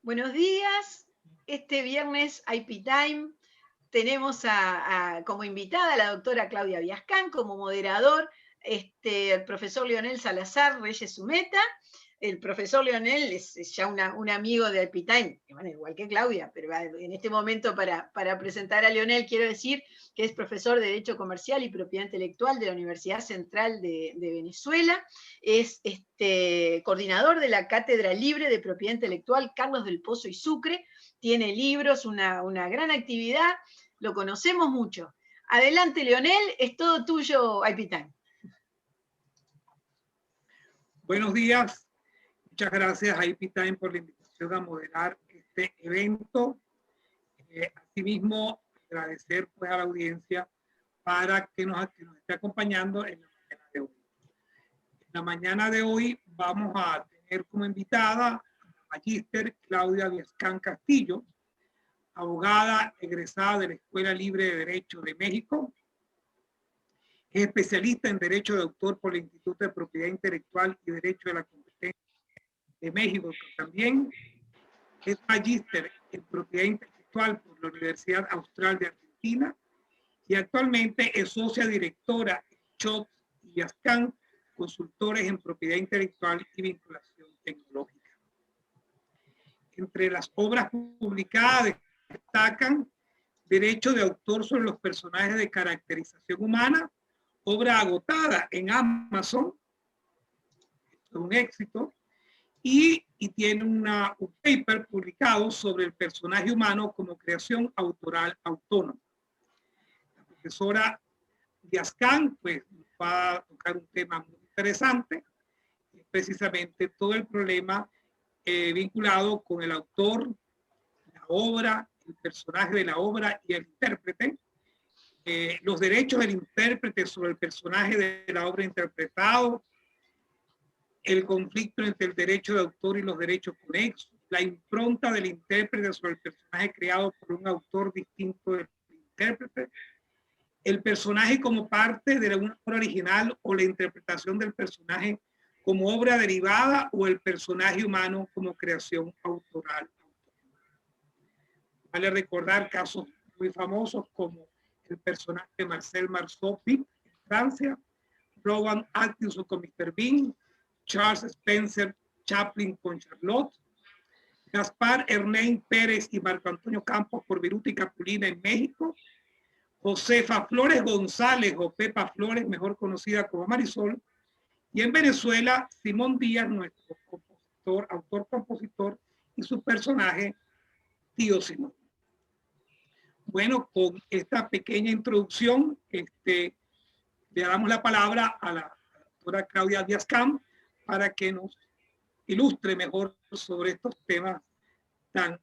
Buenos días. Este viernes IP Time tenemos como invitada a la doctora Claudia Viascán, como moderador, el profesor Leonel Salazar Reyes Zumeta. El profesor Leonel es ya un amigo de IP Time, bueno, igual que Claudia, pero en este momento para presentar a Leonel quiero decir que es profesor de Derecho Comercial y Propiedad Intelectual de la Universidad Central de Venezuela, es coordinador de la Cátedra Libre de Propiedad Intelectual Carlos del Pozo y Sucre, tiene libros, una gran actividad, lo conocemos mucho. Adelante, Leonel, es todo tuyo, IP Time. Buenos días, muchas gracias a IP Time por la invitación a moderar este evento. Asimismo, agradecer pues, a la audiencia para que nos esté acompañando en la mañana de hoy. En la mañana de hoy vamos a tener como invitada a la magíster Claudia Viascán Castillo, abogada egresada de la Escuela Libre de Derecho de México, es especialista en Derecho de Autor por el Instituto de Propiedad Intelectual y Derecho de la Competencia de México, también es magíster en Propiedad Intelectual por la Universidad Austral de Argentina y actualmente es socia directora en Schatz y Viascán, consultores en propiedad intelectual y vinculación tecnológica. Entre las obras publicadas destacan Derecho de Autor sobre los personajes de caracterización humana, obra agotada en Amazon, un éxito, y tiene un paper publicado sobre el personaje humano como creación autoral autónoma. La profesora Viascán pues, va a tocar un tema muy interesante, precisamente todo el problema vinculado con el autor, la obra, el personaje de la obra y el intérprete, los derechos del intérprete sobre el personaje de la obra interpretado, el conflicto entre el derecho de autor y los derechos conexos, la impronta del intérprete sobre el personaje creado por un autor distinto del intérprete, el personaje como parte de una obra original o la interpretación del personaje como obra derivada o el personaje humano como creación autoral. Vale recordar casos muy famosos como el personaje de Marcel Marceau en Francia, Rowan Atkinson con Mr. Bean, Charles Spencer Chaplin con Charlotte, Gaspar Hernán Pérez y Marco Antonio Campos por Viruta y Capulina en México, Josefa Flores González o Pepa Flores, mejor conocida como Marisol, y en Venezuela Simón Díaz, nuestro compositor, autor-compositor, y su personaje Tío Simón. Bueno, con esta pequeña introducción, le damos la palabra a la doctora Claudia Viascán para que nos ilustre mejor sobre estos temas tan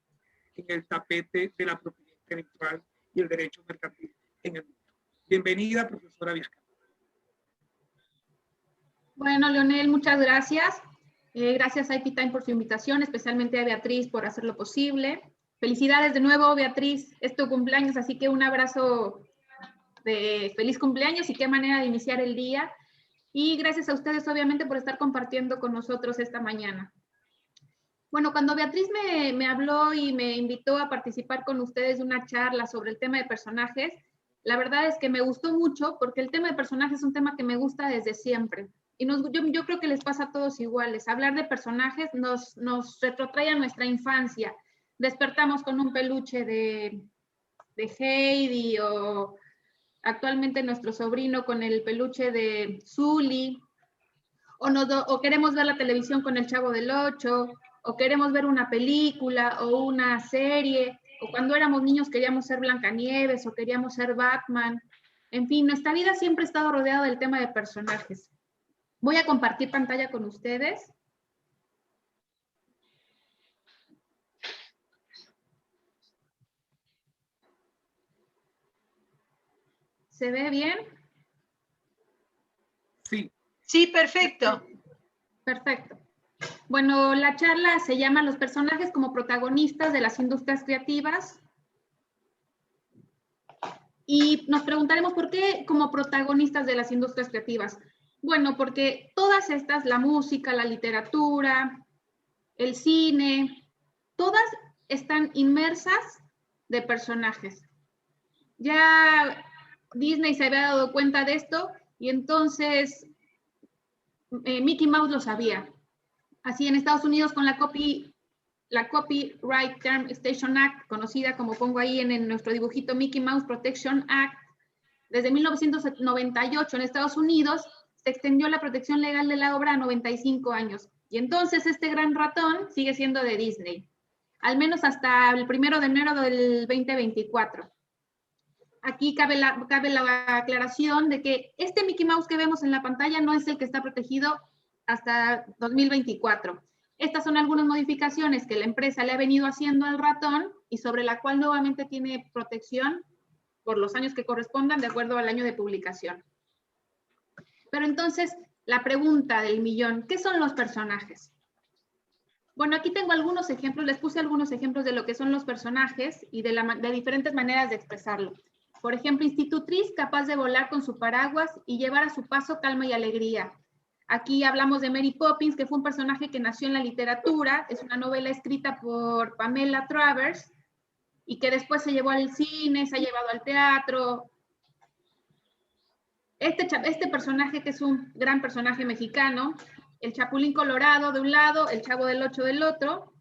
en el tapete de la propiedad intelectual y el derecho mercantil en el mundo. Bienvenida, profesora Viascán. Bueno, Leonel, muchas gracias. Gracias a IP Time por su invitación, especialmente a Beatriz por hacerlo posible. Felicidades de nuevo, Beatriz, es tu cumpleaños, así que un abrazo de feliz cumpleaños y qué manera de iniciar el día. Y gracias a ustedes, obviamente, por estar compartiendo con nosotros esta mañana. Bueno, cuando Beatriz me habló y me invitó a participar con ustedes de una charla sobre el tema de personajes, la verdad es que me gustó mucho porque el tema de personajes es un tema que me gusta desde siempre. Y yo creo que les pasa a todos iguales. Hablar de personajes nos retrotrae a nuestra infancia. Despertamos con un peluche de Heidi o actualmente nuestro sobrino con el peluche de Zully, o queremos ver la televisión con el Chavo del Ocho, o queremos ver una película o una serie, o cuando éramos niños queríamos ser Blancanieves o queríamos ser Batman. En fin, nuestra vida siempre ha estado rodeada del tema de personajes. Voy a compartir pantalla con ustedes. ¿Se ve bien? Sí. Sí, perfecto. Perfecto. Bueno, la charla se llama Los personajes como protagonistas de las industrias creativas. Y nos preguntaremos por qué como protagonistas de las industrias creativas. Bueno, porque todas estas, la música, la literatura, el cine, todas están inmersas de personajes. Ya Disney se había dado cuenta de esto y entonces Mickey Mouse lo sabía. Así en Estados Unidos con la Copyright Term Extension Act, conocida como pongo ahí en nuestro dibujito Mickey Mouse Protection Act, desde 1998 en Estados Unidos se extendió la protección legal de la obra a 95 años. Y entonces este gran ratón sigue siendo de Disney, al menos hasta el 1 de enero del 2024. Aquí cabe la aclaración de que este Mickey Mouse que vemos en la pantalla no es el que está protegido hasta 2024. Estas son algunas modificaciones que la empresa le ha venido haciendo al ratón y sobre la cual nuevamente tiene protección por los años que correspondan de acuerdo al año de publicación. Pero entonces, la pregunta del millón, ¿qué son los personajes? Bueno, aquí tengo algunos ejemplos, les puse algunos ejemplos de lo que son los personajes y de diferentes maneras de expresarlo. Por ejemplo, institutriz capaz de volar con su paraguas y llevar a su paso calma y alegría. Aquí hablamos de Mary Poppins, que fue un personaje que nació en la literatura, es una novela escrita por Pamela Travers y que después se llevó al cine, se ha llevado al teatro. Este personaje que es un gran personaje mexicano, el Chapulín Colorado de un lado, el Chavo del Ocho del otro,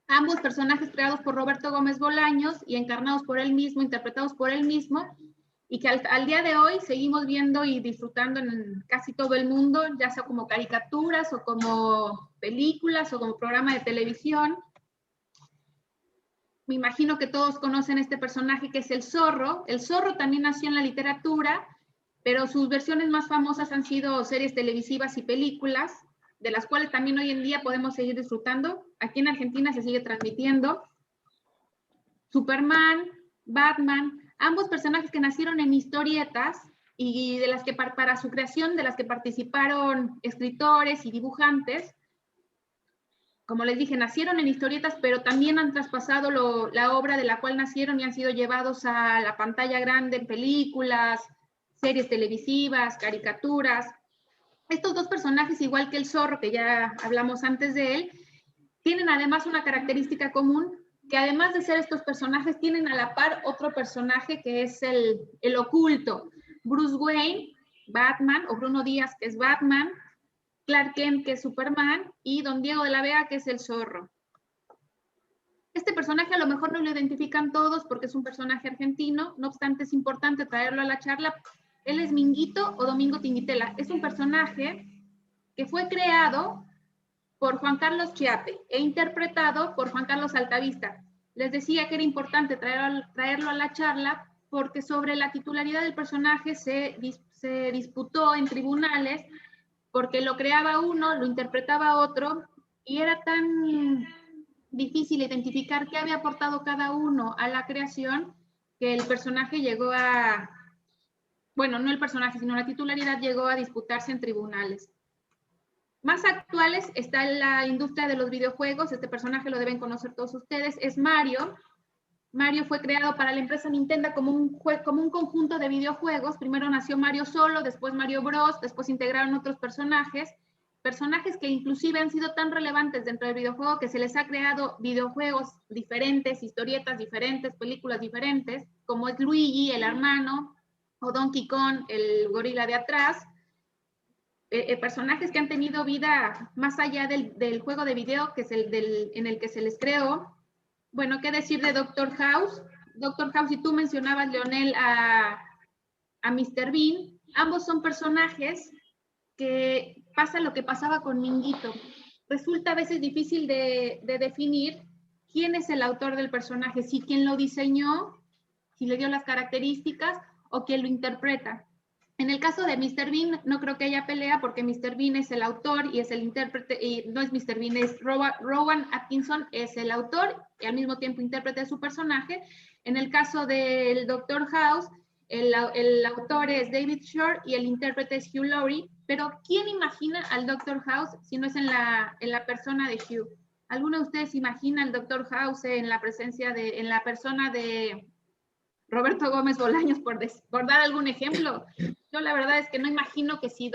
ambos personajes creados por Roberto Gómez Bolaños y encarnados por él mismo, interpretados por él mismo, y que al día de hoy seguimos viendo y disfrutando en casi todo el mundo, ya sea como caricaturas o como películas o como programa de televisión. Me imagino que todos conocen este personaje que es el Zorro. El Zorro también nació en la literatura, pero sus versiones más famosas han sido series televisivas y películas, de las cuales también hoy en día podemos seguir disfrutando. Aquí en Argentina se sigue transmitiendo. Superman, Batman, ambos personajes que nacieron en historietas y de las que para su creación, de las que participaron escritores y dibujantes. Como les dije, nacieron en historietas, pero también han traspasado la obra de la cual nacieron y han sido llevados a la pantalla grande en películas, series televisivas, caricaturas. Estos dos personajes, igual que el Zorro, que ya hablamos antes de él, tienen además una característica común, que además de ser estos personajes, tienen a la par otro personaje que es el oculto. Bruce Wayne, Batman, o Bruno Díaz, que es Batman, Clark Kent, que es Superman, y Don Diego de la Vega, que es el Zorro. Este personaje a lo mejor no lo identifican todos porque es un personaje argentino, no obstante es importante traerlo a la charla. Él es Minguito o Domingo Tinguitela. Es un personaje que fue creado por Juan Carlos Chiappe e interpretado por Juan Carlos Altavista. Les decía que era importante traerlo a la charla porque sobre la titularidad del personaje se disputó en tribunales porque lo creaba uno, lo interpretaba otro y era tan difícil identificar qué había aportado cada uno a la creación que el personaje llegó a, bueno, no el personaje, sino la titularidad llegó a disputarse en tribunales. Más actuales está la industria de los videojuegos. Este personaje lo deben conocer todos ustedes, es Mario. Mario fue creado para la empresa Nintendo como un conjunto de videojuegos. Primero nació Mario solo, después Mario Bros, después integraron otros personajes que inclusive han sido tan relevantes dentro del videojuego que se les ha creado videojuegos diferentes, historietas diferentes, películas diferentes, como es Luigi, el hermano, o Donkey Kong, el gorila de atrás. Personajes que han tenido vida más allá del juego de video, que es en el que se les creó. Bueno, ¿qué decir de Doctor House? Doctor House, y tú mencionabas, Leonel, a Mr. Bean. Ambos son personajes que pasa lo que pasaba con Minguito. Resulta a veces difícil de definir quién es el autor del personaje, si quien lo diseñó, si le dio las características o quien lo interpreta. En el caso de Mr. Bean, no creo que haya pelea porque Mr. Bean es el autor y es el intérprete, y no es Mr. Bean, es Rowan Atkinson, es el autor y al mismo tiempo intérprete de su personaje. En el caso del Dr. House, el autor es David Shore y el intérprete es Hugh Laurie, pero ¿quién imagina al Dr. House si no es en la persona de Hugh? ¿Alguno de ustedes imagina al Dr. House en la persona de Roberto Gómez Bolaños, por dar algún ejemplo? Yo la verdad es que no imagino que si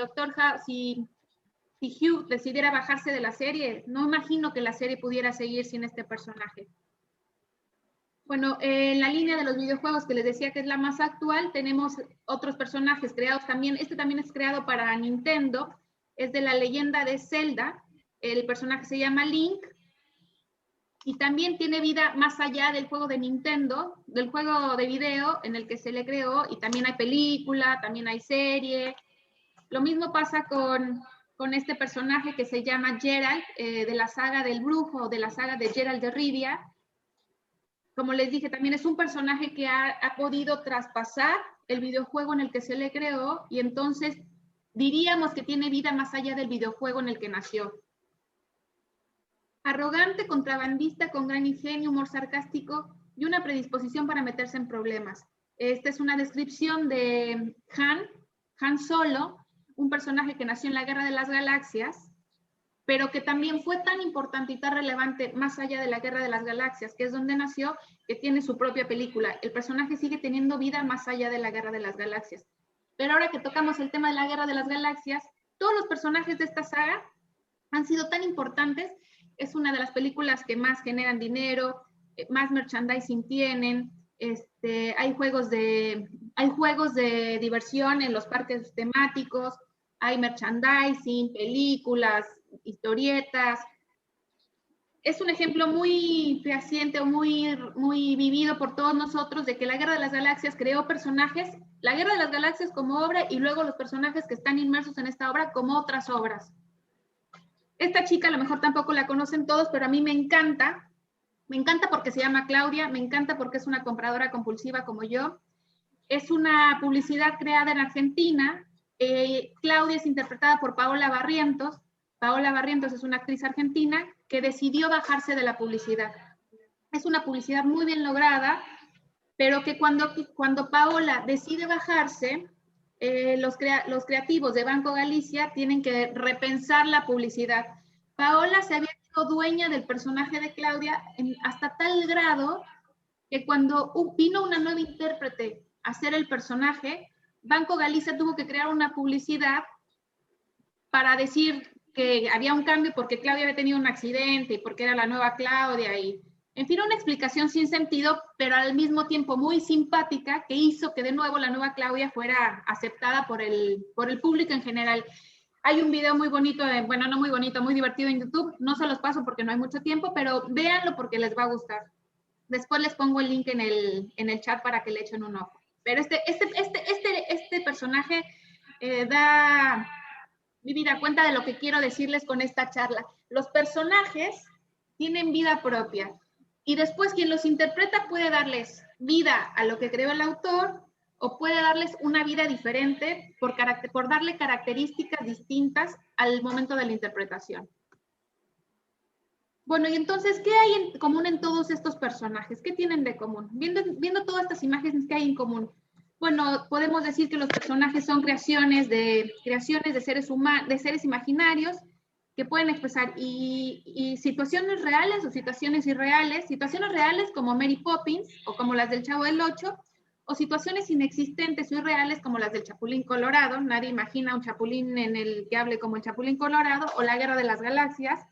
si Hugh decidiera bajarse de la serie, no imagino que la serie pudiera seguir sin este personaje. Bueno, en la línea de los videojuegos que les decía que es la más actual, tenemos otros personajes creados también. Este también es creado para Nintendo, es de la leyenda de Zelda. El personaje se llama Link y también tiene vida más allá del juego de Nintendo, del juego de video en el que se le creó, y también hay película, también hay serie. Lo mismo pasa con este personaje que se llama Geralt, de la saga del Brujo, de la saga de Geralt de Rivia. Como les dije, también es un personaje que ha podido traspasar el videojuego en el que se le creó, y entonces diríamos que tiene vida más allá del videojuego en el que nació. Arrogante, contrabandista, con gran ingenio, humor sarcástico y una predisposición para meterse en problemas. Esta es una descripción de Han Solo, un personaje que nació en la Guerra de las Galaxias, pero que también fue tan importante y tan relevante más allá de la Guerra de las Galaxias, que es donde nació, que tiene su propia película. El personaje sigue teniendo vida más allá de la Guerra de las Galaxias. Pero ahora que tocamos el tema de la Guerra de las Galaxias, todos los personajes de esta saga han sido tan importantes. Es una de las películas que más generan dinero, más merchandising tienen. Hay juegos de diversión en los parques temáticos, hay merchandising, películas, historietas. Es un ejemplo muy fehaciente o muy vivido por todos nosotros de que la Guerra de las Galaxias creó personajes, la Guerra de las Galaxias como obra, y luego los personajes que están inmersos en esta obra como otras obras. Esta chica a lo mejor tampoco la conocen todos, pero a mí me encanta porque se llama Claudia, me encanta porque es una compradora compulsiva como yo. Es una publicidad creada en Argentina. Claudia es interpretada por Paola Barrientos. Paola Barrientos es una actriz argentina que decidió bajarse de la publicidad. Es una publicidad muy bien lograda, pero que cuando Paola decide bajarse, los creativos de Banco Galicia tienen que repensar la publicidad. Paola se había sido dueña del personaje de Claudia hasta tal grado que cuando vino una nueva intérprete a hacer el personaje, Banco Galicia tuvo que crear una publicidad para decir que había un cambio porque Claudia había tenido un accidente y porque era la nueva Claudia, y en fin, una explicación sin sentido, pero al mismo tiempo muy simpática, que hizo que de nuevo la nueva Claudia fuera aceptada por el público en general. Hay un video muy bonito, bueno, no muy bonito, muy divertido en YouTube, no se los paso porque no hay mucho tiempo, pero véanlo porque les va a gustar. Después les pongo el link en el chat para que le echen un ojo. Pero este personaje da mi vida cuenta de lo que quiero decirles con esta charla. Los personajes tienen vida propia y después quien los interpreta puede darles vida a lo que creó el autor o puede darles una vida diferente por darle características distintas al momento de la interpretación. Bueno, y entonces, ¿qué hay en común en todos estos personajes? ¿Qué tienen de común? Viendo todas estas imágenes, ¿qué hay en común? Bueno, podemos decir que los personajes son creaciones de seres imaginarios que pueden expresar y situaciones reales o situaciones irreales, situaciones reales como Mary Poppins o como las del Chavo del Ocho, o situaciones inexistentes o irreales como las del Chapulín Colorado. Nadie imagina un chapulín en el que hable como el Chapulín Colorado, o la Guerra de las Galaxias.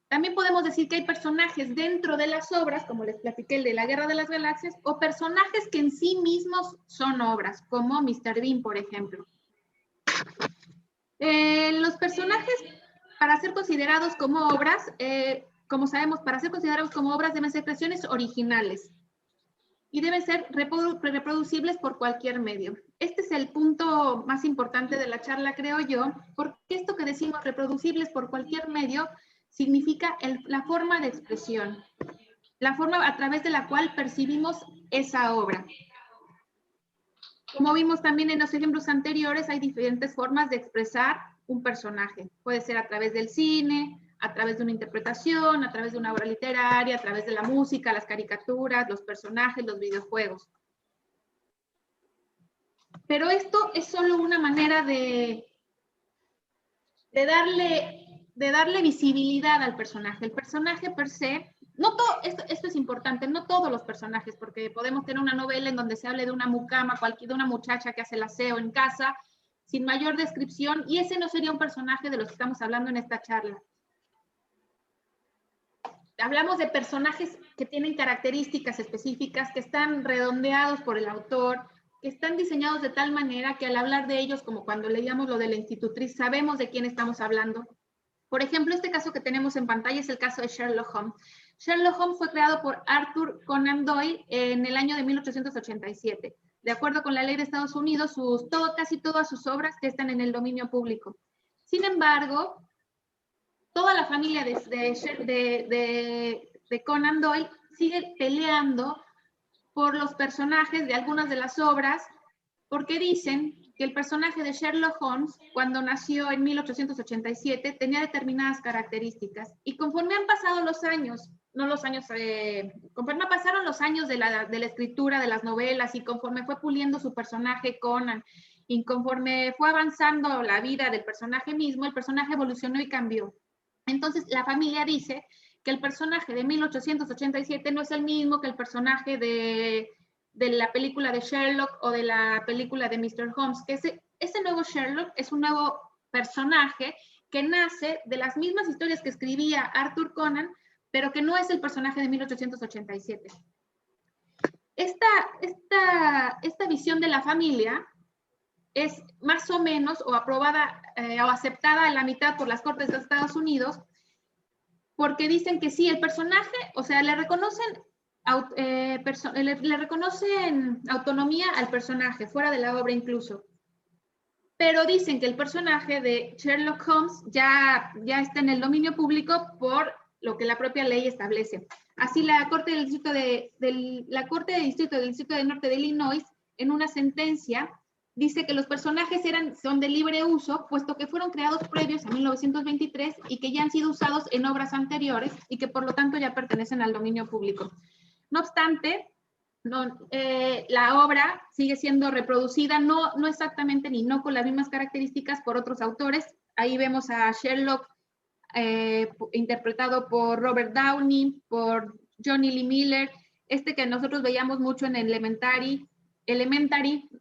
También podemos decir que hay personajes dentro de las obras, como les platiqué el de la Guerra de las Galaxias, o personajes que en sí mismos son obras, como Mr. Bean, por ejemplo. Los personajes, para ser considerados como obras, como sabemos, para ser considerados como obras deben ser creaciones originales y deben ser reproducibles por cualquier medio. Este es el punto más importante de la charla, creo yo, porque esto que decimos reproducibles por cualquier medio significa la forma de expresión, la forma a través de la cual percibimos esa obra. Como vimos también en los ejemplos anteriores, hay diferentes formas de expresar un personaje. Puede ser a través del cine, a través de una interpretación, a través de una obra literaria, a través de la música, las caricaturas, los personajes, los videojuegos. Pero esto es solo una manera de darle visibilidad al personaje. El personaje per se, no todo, esto es importante, no todos los personajes, porque podemos tener una novela en donde se hable de una mucama, de una muchacha que hace el aseo en casa, sin mayor descripción, y ese no sería un personaje de los que estamos hablando en esta charla. Hablamos de personajes que tienen características específicas, que están redondeados por el autor, que están diseñados de tal manera que al hablar de ellos, como cuando leíamos lo de la institutriz, sabemos de quién estamos hablando. Por ejemplo, este caso que tenemos en pantalla es el caso de Sherlock Holmes. Sherlock Holmes fue creado por Arthur Conan Doyle en el año de 1887. De acuerdo con la ley de Estados Unidos, casi todas sus obras ya están en el dominio público. Sin embargo, toda la familia de Conan Doyle sigue peleando por los personajes de algunas de las obras, porque dicen que el personaje de Sherlock Holmes, cuando nació en 1887, tenía determinadas características. Y conforme han pasado los años, conforme pasaron los años de la escritura de las novelas y conforme fue puliendo su personaje Conan, y conforme fue avanzando la vida del personaje mismo, el personaje evolucionó y cambió. Entonces, la familia dice que el personaje de 1887 no es el mismo que el personaje de la película de Sherlock o de la película de Mr. Holmes, que ese nuevo Sherlock es un nuevo personaje que nace de las mismas historias que escribía Arthur Conan, pero que no es el personaje de 1887. Esta visión de la familia es más o menos o aprobada o aceptada a la mitad por las Cortes de Estados Unidos, porque dicen que sí, el personaje, o sea, le reconocen autonomía al personaje, fuera de la obra incluso. Pero dicen que el personaje de Sherlock Holmes ya está en el dominio público por lo que la propia ley establece. Así la Corte del Distrito del Distrito del Norte de Illinois, en una sentencia, dice que los personajes son de libre uso, puesto que fueron creados previos a 1923 y que ya han sido usados en obras anteriores y que por lo tanto ya pertenecen al dominio público. No obstante, la obra sigue siendo reproducida, no exactamente ni no con las mismas características por otros autores. Ahí vemos a Sherlock interpretado por Robert Downey, por Johnny Lee Miller, que nosotros veíamos mucho en Elementary,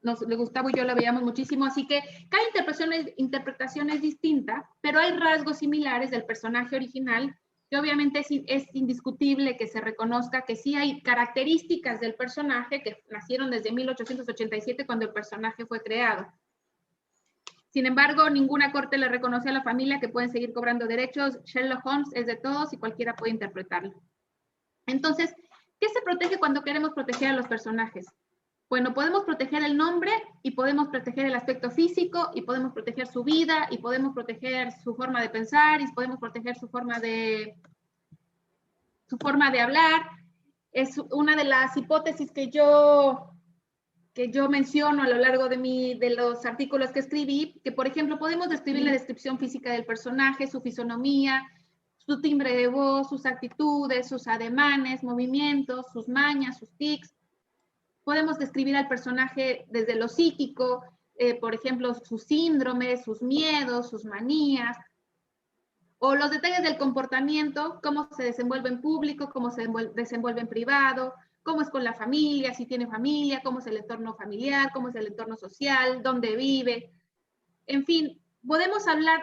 Gustavo y yo lo veíamos muchísimo, así que cada interpretación es distinta, pero hay rasgos similares del personaje original, que obviamente es indiscutible que se reconozca que sí hay características del personaje que nacieron desde 1887 cuando el personaje fue creado. Sin embargo, ninguna corte le reconoce a la familia que pueden seguir cobrando derechos. Sherlock Holmes es de todos y cualquiera puede interpretarlo. Entonces, ¿qué se protege cuando queremos proteger a los personajes? Bueno, podemos proteger el nombre y podemos proteger el aspecto físico y podemos proteger su vida y podemos proteger su forma de pensar y podemos proteger su forma de hablar. Es una de las hipótesis que yo menciono a lo largo de los artículos que escribí, que por ejemplo podemos describir la descripción física del personaje, su fisonomía, su timbre de voz, sus actitudes, sus ademanes, movimientos, sus mañas, sus tics. Podemos describir al personaje desde lo psíquico, por ejemplo, sus síndromes, sus miedos, sus manías, o los detalles del comportamiento, cómo se desenvuelve en público, cómo se desenvuelve en privado, cómo es con la familia, si tiene familia, cómo es el entorno familiar, cómo es el entorno social, dónde vive. En fin, podemos hablar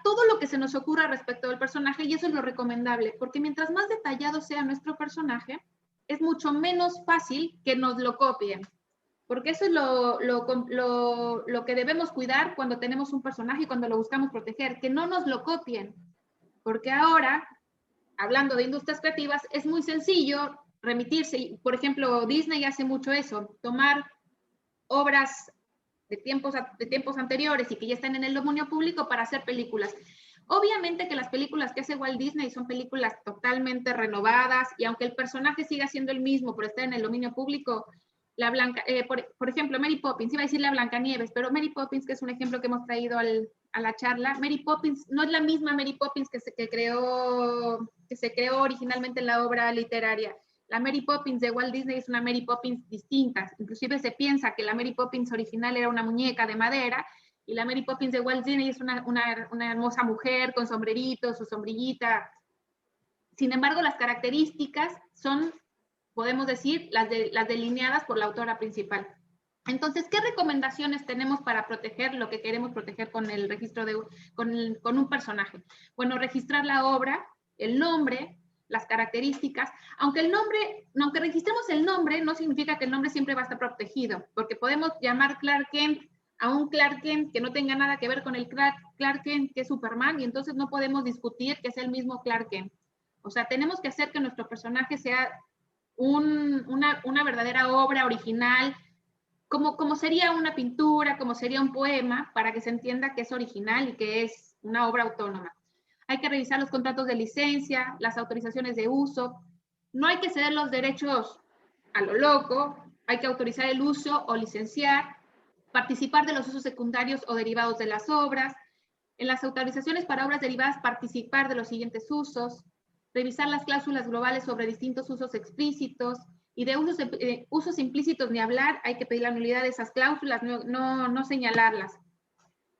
todo lo que se nos ocurra respecto del personaje y eso es lo recomendable, porque mientras más detallado sea nuestro personaje, es mucho menos fácil que nos lo copien, porque eso es lo que debemos cuidar cuando tenemos un personaje y cuando lo buscamos proteger, que no nos lo copien, porque ahora, hablando de industrias creativas, es muy sencillo remitirse, por ejemplo, Disney hace mucho eso, tomar obras de tiempos anteriores y que ya están en el dominio público para hacer películas. Obviamente que las películas que hace Walt Disney son películas totalmente renovadas y aunque el personaje siga siendo el mismo por estar en el dominio público, por ejemplo, Mary Poppins, iba a decir la Blancanieves, pero Mary Poppins, que es un ejemplo que hemos traído a la charla, Mary Poppins no es la misma Mary Poppins que se creó originalmente en la obra literaria. La Mary Poppins de Walt Disney es una Mary Poppins distinta, inclusive se piensa que la Mary Poppins original era una muñeca de madera, y la Mary Poppins de Walt Disney es una hermosa mujer con sombrerito, su sombrillita. Sin embargo, las características son, podemos decir, las delineadas por la autora principal. Entonces, ¿qué recomendaciones tenemos para proteger lo que queremos proteger con el registro con un personaje? Bueno, registrar la obra, el nombre, las características. Aunque registremos el nombre, no significa que el nombre siempre va a estar protegido, porque podemos llamar Clark Kent a un Clark Kent que no tenga nada que ver con el Clark Kent que es Superman, y entonces no podemos discutir que es el mismo Clark Kent. O sea, tenemos que hacer que nuestro personaje sea una verdadera obra original, como sería una pintura, como sería un poema, para que se entienda que es original y que es una obra autónoma. Hay que revisar los contratos de licencia, las autorizaciones de uso. No hay que ceder los derechos a lo loco, hay que autorizar el uso o licenciar, participar de los usos secundarios o derivados de las obras. En las autorizaciones para obras derivadas, participar de los siguientes usos, revisar las cláusulas globales sobre distintos usos explícitos, y de usos implícitos ni hablar, hay que pedir la nulidad de esas cláusulas, no señalarlas.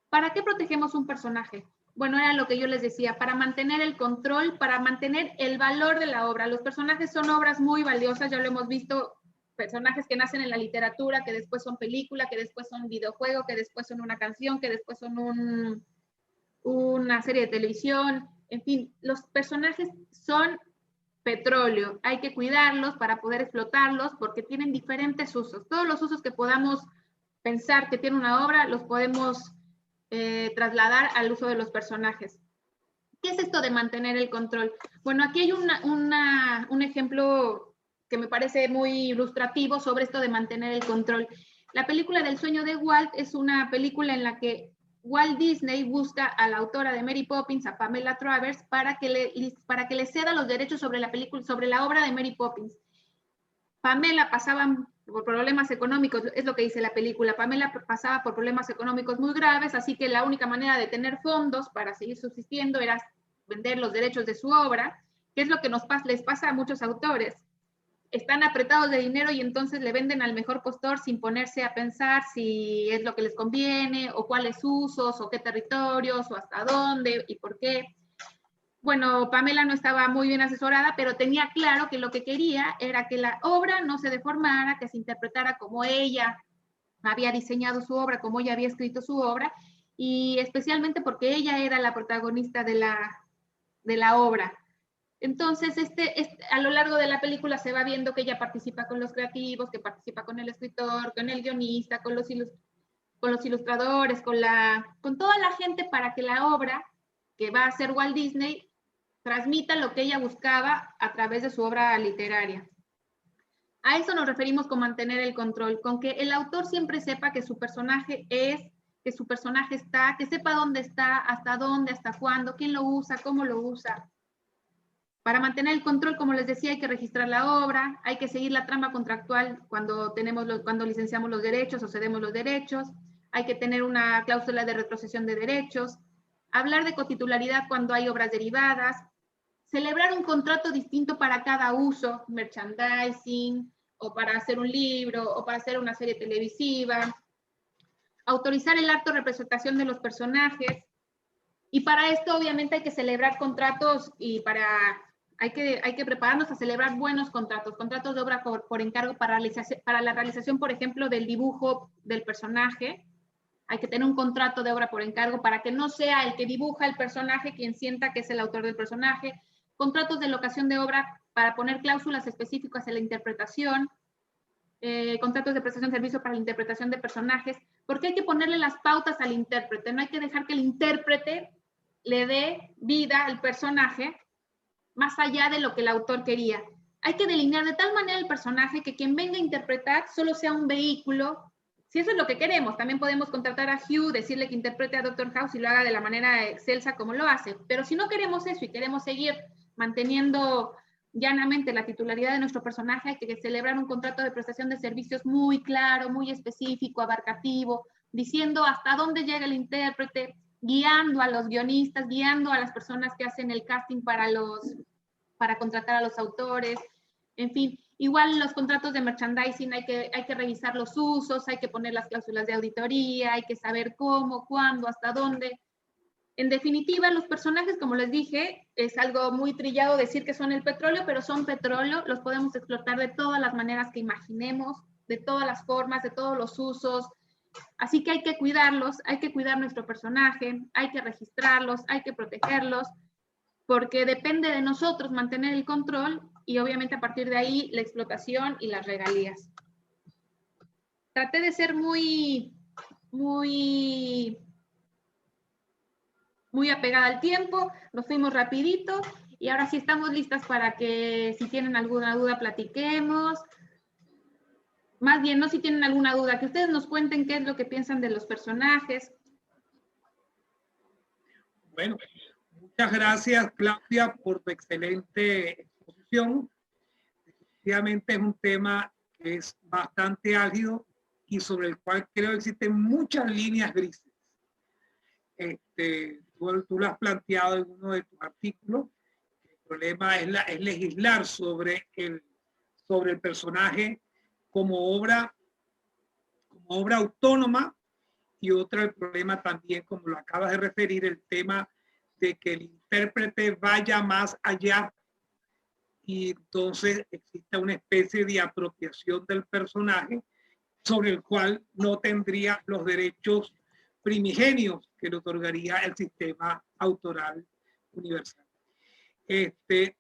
¿Para qué protegemos un personaje? Bueno, era lo que yo les decía, para mantener el control, para mantener el valor de la obra. Los personajes son obras muy valiosas, ya lo hemos visto, personajes que nacen en la literatura, que después son película, que después son videojuego, que después son una canción, que después son una serie de televisión. En fin, los personajes son petróleo, hay que cuidarlos para poder explotarlos porque tienen diferentes usos. Todos los usos que podamos pensar que tiene una obra los podemos trasladar al uso de los personajes. ¿Qué es esto de mantener el control? Bueno, aquí hay un ejemplo que me parece muy ilustrativo sobre esto de mantener el control. La película del sueño de Walt es una película en la que Walt Disney busca a la autora de Mary Poppins, a Pamela Travers, para que le ceda los derechos sobre la película, sobre la obra de Mary Poppins. Pamela pasaba por problemas económicos, es lo que dice la película. Pamela pasaba por problemas económicos muy graves, así que la única manera de tener fondos para seguir subsistiendo era vender los derechos de su obra, que es lo que les pasa a muchos autores. Están apretados de dinero y entonces le venden al mejor postor sin ponerse a pensar si es lo que les conviene, o cuáles usos, o qué territorios, o hasta dónde, y por qué. Bueno, Pamela no estaba muy bien asesorada, pero tenía claro que lo que quería era que la obra no se deformara, que se interpretara como ella había diseñado su obra, como ella había escrito su obra, y especialmente porque ella era la protagonista de la obra. Entonces, a lo largo de la película se va viendo que ella participa con los creativos, que participa con el escritor, con el guionista, con los ilustradores, con toda la gente, para que la obra que va a hacer Walt Disney transmita lo que ella buscaba a través de su obra literaria. A eso nos referimos con mantener el control, con que el autor siempre sepa que su personaje que su personaje está, que sepa dónde está, hasta dónde, hasta cuándo, quién lo usa, cómo lo usa. Para mantener el control, como les decía, hay que registrar la obra, hay que seguir la trama contractual cuando licenciamos los derechos o cedemos los derechos, hay que tener una cláusula de retrocesión de derechos, hablar de cotitularidad cuando hay obras derivadas, celebrar un contrato distinto para cada uso, merchandising, o para hacer un libro, o para hacer una serie televisiva, autorizar el acto de representación de los personajes, y para esto obviamente hay que celebrar contratos y hay que prepararnos a celebrar buenos contratos de obra por encargo para la realización, por ejemplo, del dibujo del personaje. Hay que tener un contrato de obra por encargo para que no sea el que dibuja el personaje quien sienta que es el autor del personaje. Contratos de locación de obra para poner cláusulas específicas en la interpretación. Contratos de prestación de servicio para la interpretación de personajes, porque hay que ponerle las pautas al intérprete. No hay que dejar que el intérprete le dé vida al personaje más allá de lo que el autor quería. Hay que delinear de tal manera el personaje que quien venga a interpretar solo sea un vehículo. Si eso es lo que queremos, también podemos contratar a Hugh, decirle que interprete a Dr. House y lo haga de la manera excelsa como lo hace. Pero si no queremos eso y queremos seguir manteniendo llanamente la titularidad de nuestro personaje, hay que celebrar un contrato de prestación de servicios muy claro, muy específico, abarcativo, diciendo hasta dónde llega el intérprete, guiando a los guionistas, guiando a las personas que hacen el casting para contratar a los autores. En fin, igual los contratos de merchandising hay que revisar los usos, hay que poner las cláusulas de auditoría, hay que saber cómo, cuándo, hasta dónde. En definitiva, los personajes, como les dije, es algo muy trillado decir que son el petróleo, pero son petróleo, los podemos explotar de todas las maneras que imaginemos. de todas las formas, de todos los usos. Así que hay que cuidarlos, hay que cuidar nuestro personaje, hay que registrarlos, hay que protegerlos, porque depende de nosotros mantener el control y obviamente a partir de ahí la explotación y las regalías. Traté de ser muy apegada al tiempo, nos fuimos rapidito y ahora sí estamos listas para que si tienen alguna duda platiquemos. Más bien, no si tienen alguna duda, que ustedes nos cuenten qué es lo que piensan de los personajes. Bueno, muchas gracias, Claudia, por tu excelente exposición. Efectivamente es un tema que es bastante álgido y sobre el cual creo que existen muchas líneas grises. Tú lo has planteado en uno de tus artículos. El problema es legislar sobre el personaje como obra autónoma, y otro el problema también, como lo acabas de referir, el tema de que el intérprete vaya más allá y entonces exista una especie de apropiación del personaje sobre el cual no tendría los derechos primigenios que le otorgaría el sistema autoral universal.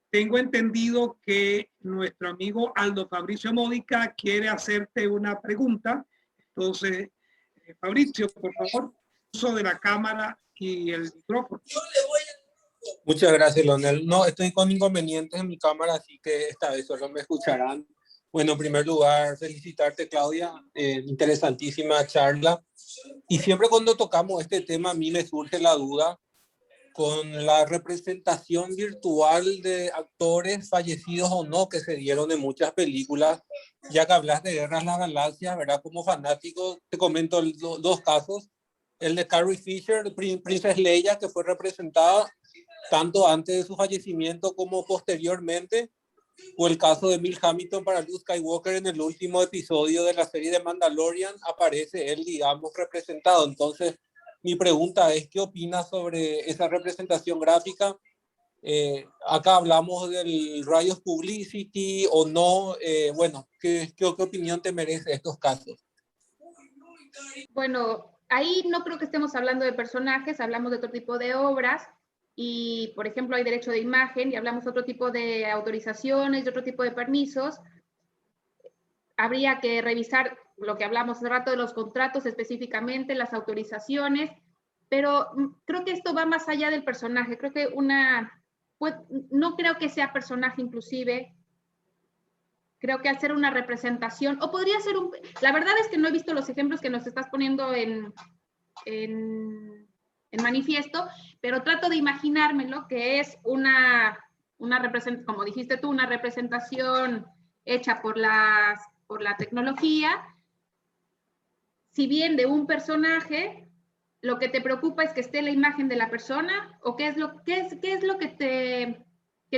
Tengo entendido que nuestro amigo Aldo Fabricio Módica quiere hacerte una pregunta. Entonces, Fabricio, por favor, uso de la cámara y el micrófono. Muchas gracias, Leonel. No, estoy con inconvenientes en mi cámara, así que esta vez solo me escucharán. Bueno, en primer lugar, felicitarte, Claudia. Interesantísima charla. Y siempre cuando tocamos este tema, a mí me surge la duda con la representación virtual de actores fallecidos o no que se dieron en muchas películas. Ya que hablas de Guerras de las Galaxias, ¿verdad? Como fanático, te comento dos casos. El de Carrie Fisher, Princess Leia, que fue representada tanto antes de su fallecimiento como posteriormente, o el caso de Bill Hamilton para Luke Skywalker en el último episodio de la serie de Mandalorian, aparece él, digamos, representado. Entonces, mi pregunta es, ¿qué opinas sobre esa representación gráfica? Acá hablamos del Riot Publicity o no. Bueno, ¿qué opinión te merece estos casos? Bueno, ahí no creo que estemos hablando de personajes, hablamos de otro tipo de obras y, por ejemplo, hay derecho de imagen y hablamos de otro tipo de autorizaciones, de otro tipo de permisos. Habría que revisar lo que hablamos hace rato de los contratos específicamente, las autorizaciones, pero creo que esto va más allá del personaje. Creo que no creo que sea personaje inclusive. Creo que al ser una representación, o podría ser la verdad es que no he visto los ejemplos que nos estás poniendo en manifiesto, pero trato de imaginármelo que es una representación, como dijiste tú, una representación hecha por la tecnología. Si bien de un personaje, lo que te preocupa es que esté la imagen de la persona, o qué es lo que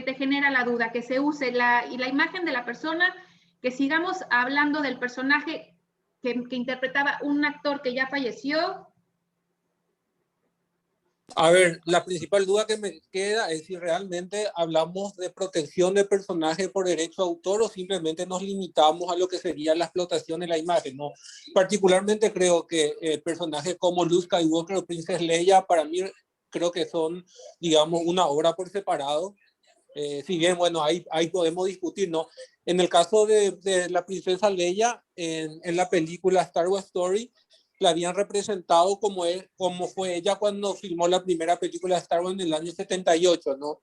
te genera la duda, que se use la imagen de la persona, que sigamos hablando del personaje que interpretaba un actor que ya falleció. A ver, la principal duda que me queda es si realmente hablamos de protección de personaje por derecho a autor o simplemente nos limitamos a lo que sería la explotación de la imagen, ¿no? Particularmente creo que personajes como Luke Skywalker o Princess Leia, para mí creo que son, digamos, una obra por separado. Si bien, bueno, ahí podemos discutir, ¿no? En el caso de la princesa Leia, en la película Star Wars Story, la habían representado como fue ella cuando filmó la primera película de Star Wars en el año 78, ¿no?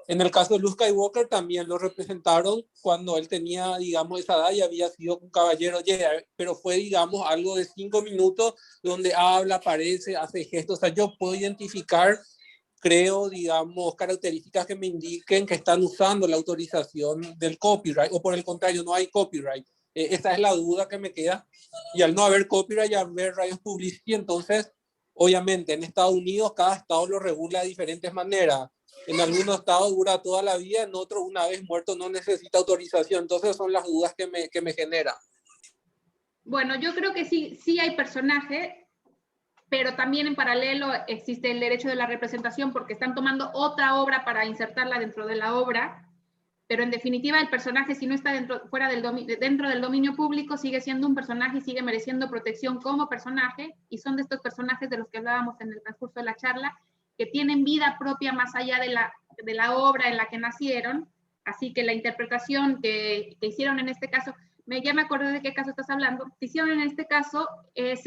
En el caso de Luke Skywalker también lo representaron cuando él tenía, digamos, esa edad y había sido un caballero Jedi, pero fue, digamos, algo de 5 minutos donde habla, aparece, hace gestos. O sea, yo puedo identificar, creo, digamos, características que me indiquen que están usando la autorización del copyright, o por el contrario, no hay copyright. Esa es la duda que me queda. Y al no haber copyright y al haber Riot Publicity, entonces, obviamente, en Estados Unidos cada estado lo regula de diferentes maneras. En algunos estados dura toda la vida, en otros, una vez muerto, no necesita autorización. Entonces, son las dudas que me generan. Bueno, yo creo que sí hay personaje, pero también en paralelo existe el derecho de la representación porque están tomando otra obra para insertarla dentro de la obra. pero en definitiva el personaje, si no está dentro del dominio público, sigue siendo un personaje y sigue mereciendo protección como personaje, y son de estos personajes de los que hablábamos en el transcurso de la charla, que tienen vida propia más allá de la obra en la que nacieron. Así que la interpretación que hicieron en este caso, ya me acordé de qué caso estás hablando, que hicieron en este caso es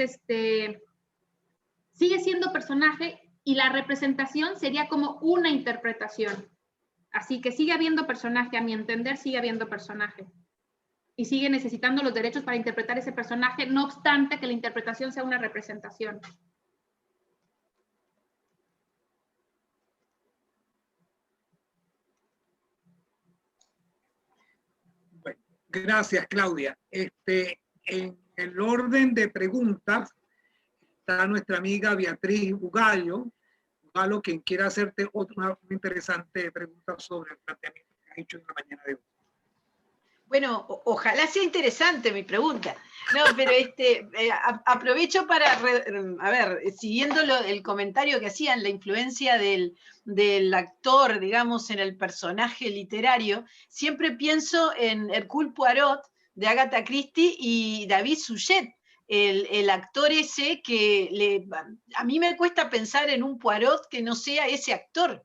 sigue siendo personaje y la representación sería como una interpretación. Así que sigue habiendo personaje, a mi entender sigue habiendo personaje. Y sigue necesitando los derechos para interpretar ese personaje, no obstante que la interpretación sea una representación. Bueno, gracias, Claudia. En el orden de preguntas está nuestra amiga Beatriz Bugallo, quien quiera hacerte una interesante pregunta sobre el planteamiento que has hecho en la mañana de hoy. Bueno, ojalá sea interesante mi pregunta. No, pero aprovecho para, a ver, siguiendo el comentario que hacían, la influencia del actor, digamos, en el personaje literario, siempre pienso en Hercule Poirot de Agatha Christie y David Suchet, el actor ese que a mí me cuesta pensar en un Poirot que no sea ese actor.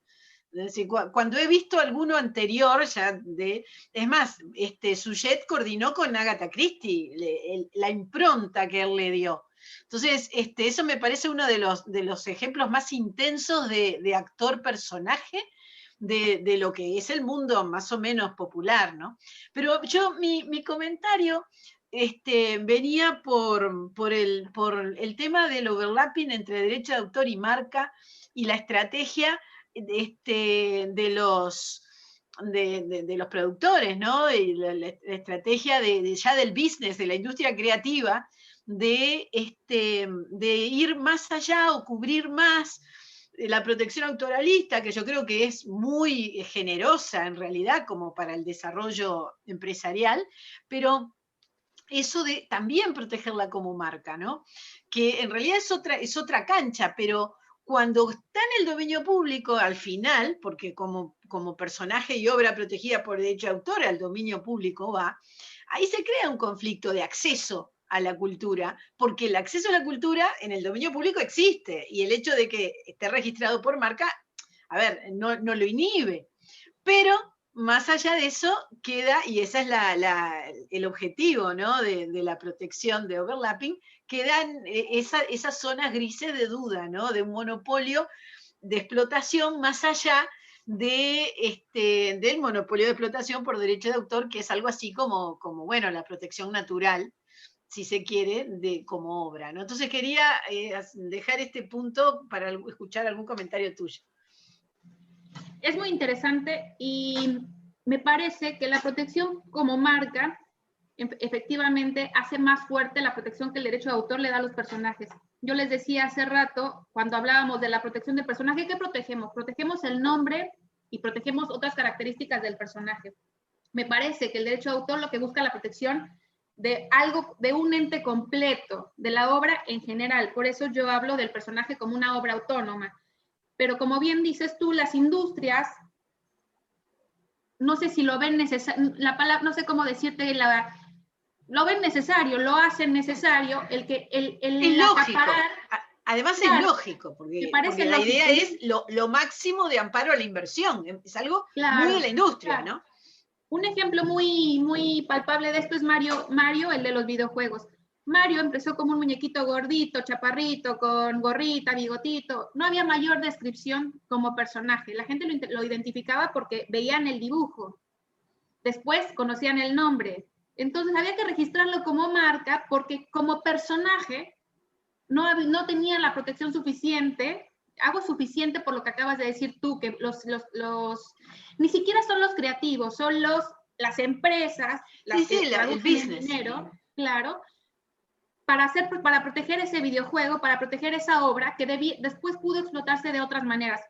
Es decir, cuando he visto alguno anterior, es más, Suchet coordinó con Agatha Christie, la impronta que él le dio. Entonces, eso me parece uno de los ejemplos más intensos de actor-personaje de lo que es el mundo más o menos popular, ¿no? Pero mi comentario venía por el tema del overlapping entre derecho de autor y marca y la estrategia de los productores, ¿no? Y la estrategia ya del business, de la industria creativa, de ir más allá o cubrir más la protección autoralista, que yo creo que es muy generosa en realidad como para el desarrollo empresarial, pero eso de también protegerla como marca, ¿no? Que en realidad es otra cancha, pero cuando está en el dominio público, al final, porque como personaje y obra protegida por derecho de autor al dominio público va, ahí se crea un conflicto de acceso a la cultura, porque el acceso a la cultura en el dominio público existe, y el hecho de que esté registrado por marca, a ver, no lo inhibe, pero más allá de eso queda, y ese es el objetivo, ¿no? de la protección de overlapping, quedan esas zonas grises de duda, ¿no? De un monopolio de explotación más allá del monopolio de explotación por derecho de autor, que es algo así como bueno, la protección natural, si se quiere, como obra, ¿no? Entonces quería dejar este punto para escuchar algún comentario tuyo. Es muy interesante y me parece que la protección como marca efectivamente hace más fuerte la protección que el derecho de autor le da a los personajes. Yo les decía hace rato, cuando hablábamos de la protección del personaje, ¿qué protegemos? Protegemos el nombre y protegemos otras características del personaje. Me parece que el derecho de autor lo que busca la protección de algo, de un ente completo, de la obra en general. Por eso yo hablo del personaje como una obra autónoma. Pero como bien dices tú, las industrias, no sé si lo ven necesario, la palabra, no sé cómo decirte, lo ven necesario, lo hacen necesario, el es lógico. Además claro, es lógico, porque la idea es lo máximo de amparo a la inversión. Es algo claro, muy de la industria, claro. ¿no? Un ejemplo muy, muy palpable de esto es Mario, el de los videojuegos. Mario empezó como un muñequito gordito, chaparrito, con gorrita, bigotito. No había mayor descripción como personaje. La gente lo identificaba porque veían el dibujo. Después conocían el nombre. Entonces había que registrarlo como marca porque como personaje no tenía la protección suficiente, algo suficiente por lo que acabas de decir tú, que ni siquiera son los creativos, son las empresas, las que traducen el dinero, claro, para proteger ese videojuego, para proteger esa obra que después pudo explotarse de otras maneras.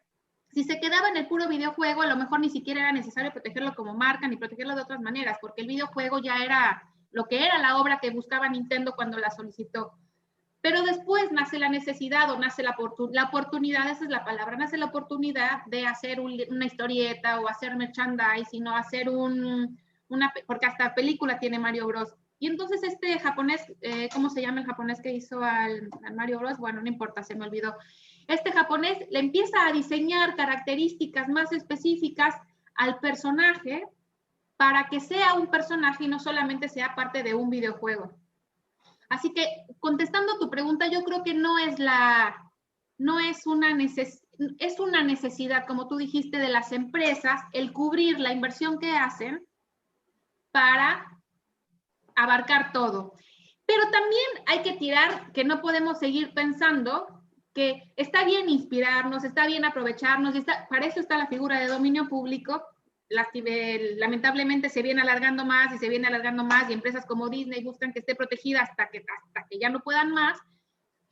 Si se quedaba en el puro videojuego, a lo mejor ni siquiera era necesario protegerlo como marca ni protegerlo de otras maneras, porque el videojuego ya era lo que era la obra que buscaba Nintendo cuando la solicitó. pero después nace la necesidad o nace la oportunidad, esa es la palabra, nace la oportunidad de hacer una historieta o hacer merchandising o hacer porque hasta película tiene Mario Bros. Y entonces este japonés, ¿cómo se llama el japonés que hizo al Mario Bros? Bueno, no importa, se me olvidó. Este japonés le empieza a diseñar características más específicas al personaje para que sea un personaje y no solamente sea parte de un videojuego. Así que, contestando tu pregunta, yo creo que es una necesidad, como tú dijiste, de las empresas, el cubrir la inversión que hacen para abarcar todo. Pero también hay que tirar que no podemos seguir pensando que está bien inspirarnos, está bien aprovecharnos, para eso está la figura de dominio público. Lamentablemente se viene alargando más y se viene alargando más y empresas como Disney buscan que esté protegida hasta que ya no puedan más,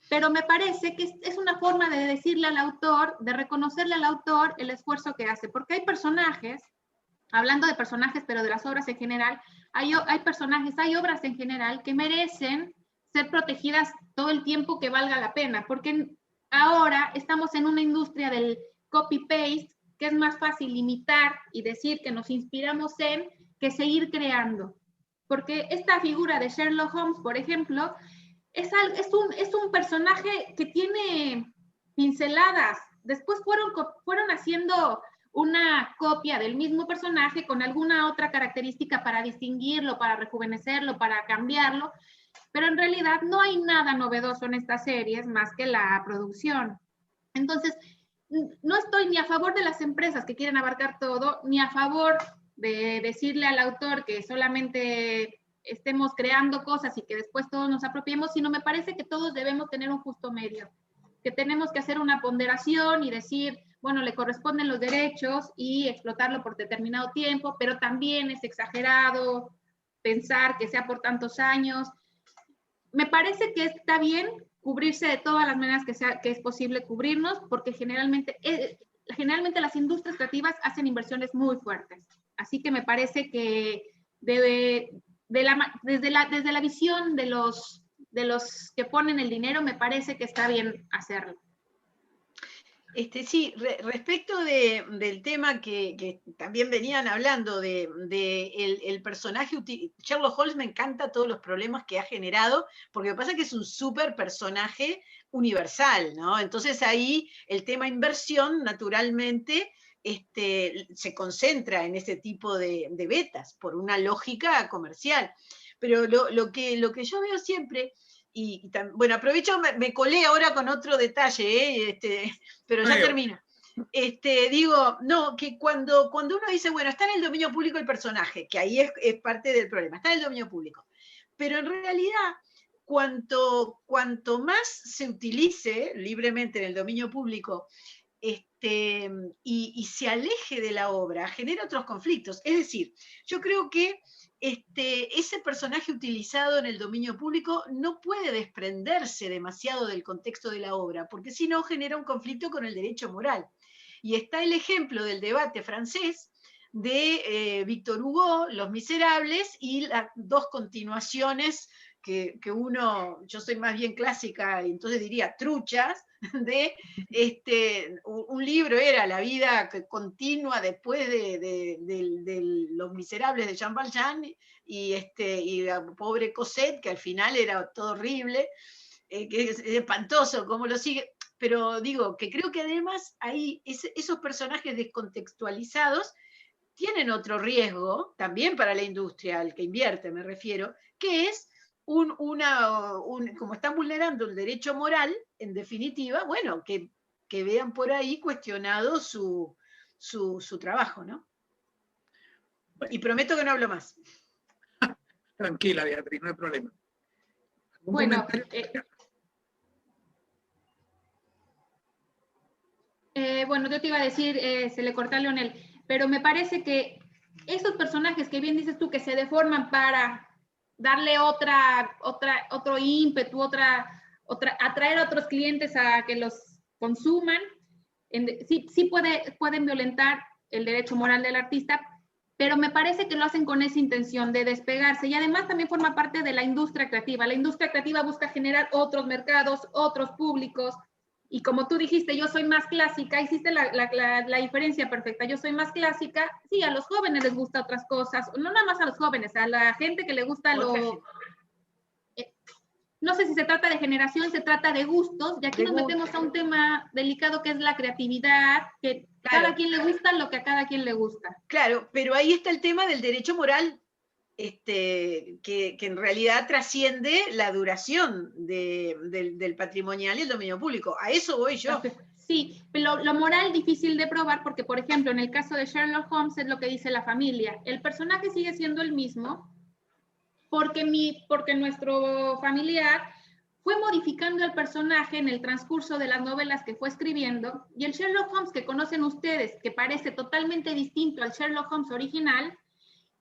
pero me parece que es una forma de decirle al autor, de reconocerle al autor el esfuerzo que hace, porque hay personajes, hablando de personajes, pero de las obras en general, hay obras en general que merecen ser protegidas todo el tiempo que valga la pena, porque ahora estamos en una industria del copy-paste, que es más fácil imitar y decir que nos inspiramos en, que seguir creando. Porque esta figura de Sherlock Holmes, por ejemplo, es un personaje que tiene pinceladas. Después fueron haciendo una copia del mismo personaje con alguna otra característica para distinguirlo, para rejuvenecerlo, para cambiarlo, pero en realidad no hay nada novedoso en estas series más que la producción. Entonces, no estoy ni a favor de las empresas que quieren abarcar todo, ni a favor de decirle al autor que solamente estemos creando cosas y que después todos nos apropiemos, sino me parece que todos debemos tener un justo medio, que tenemos que hacer una ponderación y decir, bueno, le corresponden los derechos y explotarlo por determinado tiempo, pero también es exagerado pensar que sea por tantos años. Me parece que está bien cubrirse de todas las maneras que es posible cubrirnos, porque generalmente las industrias creativas hacen inversiones muy fuertes. Así que me parece que desde la visión de los que ponen el dinero, me parece que está bien hacerlo. Sí, respecto del tema que también venían hablando el personaje, Sherlock Holmes me encanta todos los problemas que ha generado, porque me pasa que es un súper personaje universal, ¿no? Entonces ahí el tema inversión, naturalmente, se concentra en ese tipo de betas, por una lógica comercial. Pero lo que yo veo siempre... bueno, aprovecho, me colé ahora con otro detalle, pero ya termino. Digo, no, que cuando uno dice, bueno, está en el dominio público el personaje, que ahí es parte del problema, está en el dominio público, pero en realidad, cuanto más se utilice libremente en el dominio público, y se aleje de la obra, genera otros conflictos. Es decir, yo creo que ese personaje utilizado en el dominio público no puede desprenderse demasiado del contexto de la obra, porque si no genera un conflicto con el derecho moral. Y está el ejemplo del debate francés de Victor Hugo, Los Miserables, y las dos continuaciones que yo soy más bien clásica, entonces diría truchas, de un libro era La vida continua después de Los Miserables de Jean Valjean, y la pobre Cosette, que al final era todo horrible, que es espantoso cómo lo sigue, pero digo que creo que además ahí esos personajes descontextualizados tienen otro riesgo, también para la industria, al que invierte me refiero, que es como están vulnerando el derecho moral, en definitiva, bueno, que vean por ahí cuestionado su trabajo, ¿no? Bueno. Y prometo que no hablo más. Tranquila, Beatriz, no hay problema. Bueno, bueno, yo te iba a decir, se le cortó a Leonel, pero me parece que esos personajes que bien dices tú, que se deforman para darle otro ímpetu, atraer a otros clientes a que los consuman, sí pueden violentar el derecho moral del artista, pero me parece que lo hacen con esa intención de despegarse, y además también forma parte de la industria creativa. La industria creativa busca generar otros mercados, otros públicos, y como tú dijiste, yo soy más clásica, hiciste la diferencia perfecta, yo soy más clásica, sí, a los jóvenes les gusta otras cosas, no nada más a los jóvenes, a la gente que le gusta no sé si se trata de generación, se trata de gustos, y aquí nos metemos a un tema delicado que es la creatividad, que cada quien le gusta lo que a cada quien le gusta. Claro, pero ahí está el tema del derecho moral, que en realidad trasciende la duración del patrimonial y el dominio público. A eso voy yo. Sí, pero lo moral difícil de probar porque, por ejemplo, en el caso de Sherlock Holmes es lo que dice la familia. El personaje sigue siendo el mismo porque nuestro familiar fue modificando el personaje en el transcurso de las novelas que fue escribiendo, y el Sherlock Holmes que conocen ustedes, que parece totalmente distinto al Sherlock Holmes original,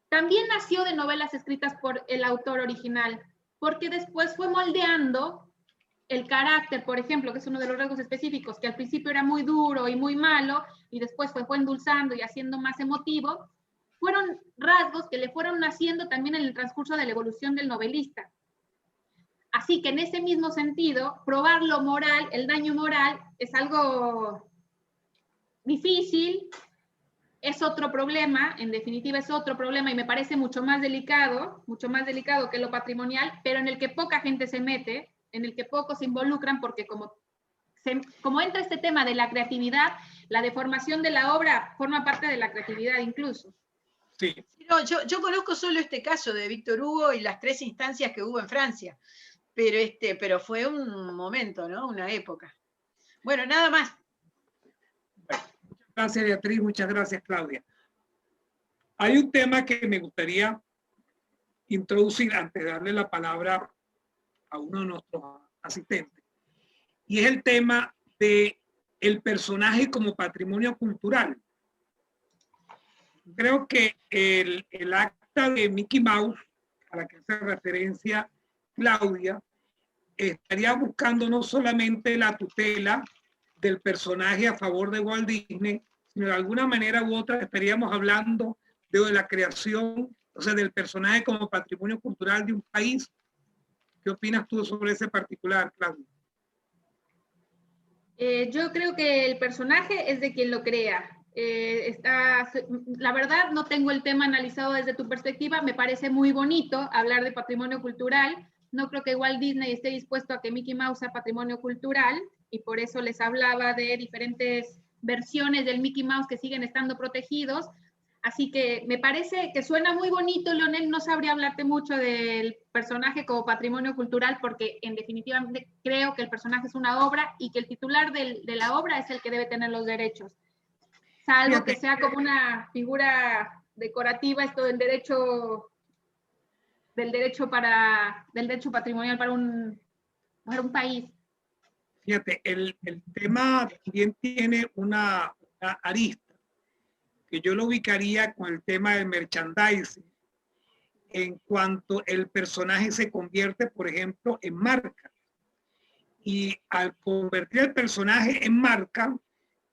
también nació de novelas escritas por el autor original, porque después fue moldeando el carácter, por ejemplo, que es uno de los rasgos específicos, que al principio era muy duro y muy malo, y después fue endulzando y haciendo más emotivo. Fueron rasgos que le fueron naciendo también en el transcurso de la evolución del novelista. Así que en ese mismo sentido, probar lo moral, el daño moral, es algo difícil, es otro problema, en definitiva es otro problema, y me parece mucho más delicado que lo patrimonial, pero en el que poca gente se mete, en el que pocos se involucran, porque como entra este tema de la creatividad, la deformación de la obra forma parte de la creatividad incluso. Sí. No, yo conozco solo este caso de Víctor Hugo y las 3 instancias que hubo en Francia, pero fue un momento, ¿no? Una época. Bueno, nada más. Bueno, muchas gracias, Beatriz, muchas gracias, Claudia. Hay un tema que me gustaría introducir antes de darle la palabra a uno de nuestros asistentes, y es el tema de el personaje como patrimonio cultural. Creo que el acta de Mickey Mouse, a la que hace referencia Claudia, estaría buscando no solamente la tutela del personaje a favor de Walt Disney, sino de alguna manera u otra estaríamos hablando de la creación, o sea, del personaje como patrimonio cultural de un país. ¿Qué opinas tú sobre ese particular, Claudia? Yo creo que el personaje es de quien lo crea. La verdad no tengo el tema analizado desde tu perspectiva, me parece muy bonito hablar de patrimonio cultural, no creo que Walt Disney esté dispuesto a que Mickey Mouse sea patrimonio cultural, y por eso les hablaba de diferentes versiones del Mickey Mouse que siguen estando protegidos. Así que me parece que suena muy bonito, Leonel. No sabría hablarte mucho del personaje como patrimonio cultural porque en definitiva creo que el personaje es una obra y que el titular de la obra es el que debe tener los derechos. Salvo que sea como una figura decorativa, esto del derecho patrimonial para un país. Fíjate, el tema también tiene una arista que yo lo ubicaría con el tema del merchandising, en cuanto el personaje se convierte, por ejemplo, en marca. Y al convertir el personaje en marca,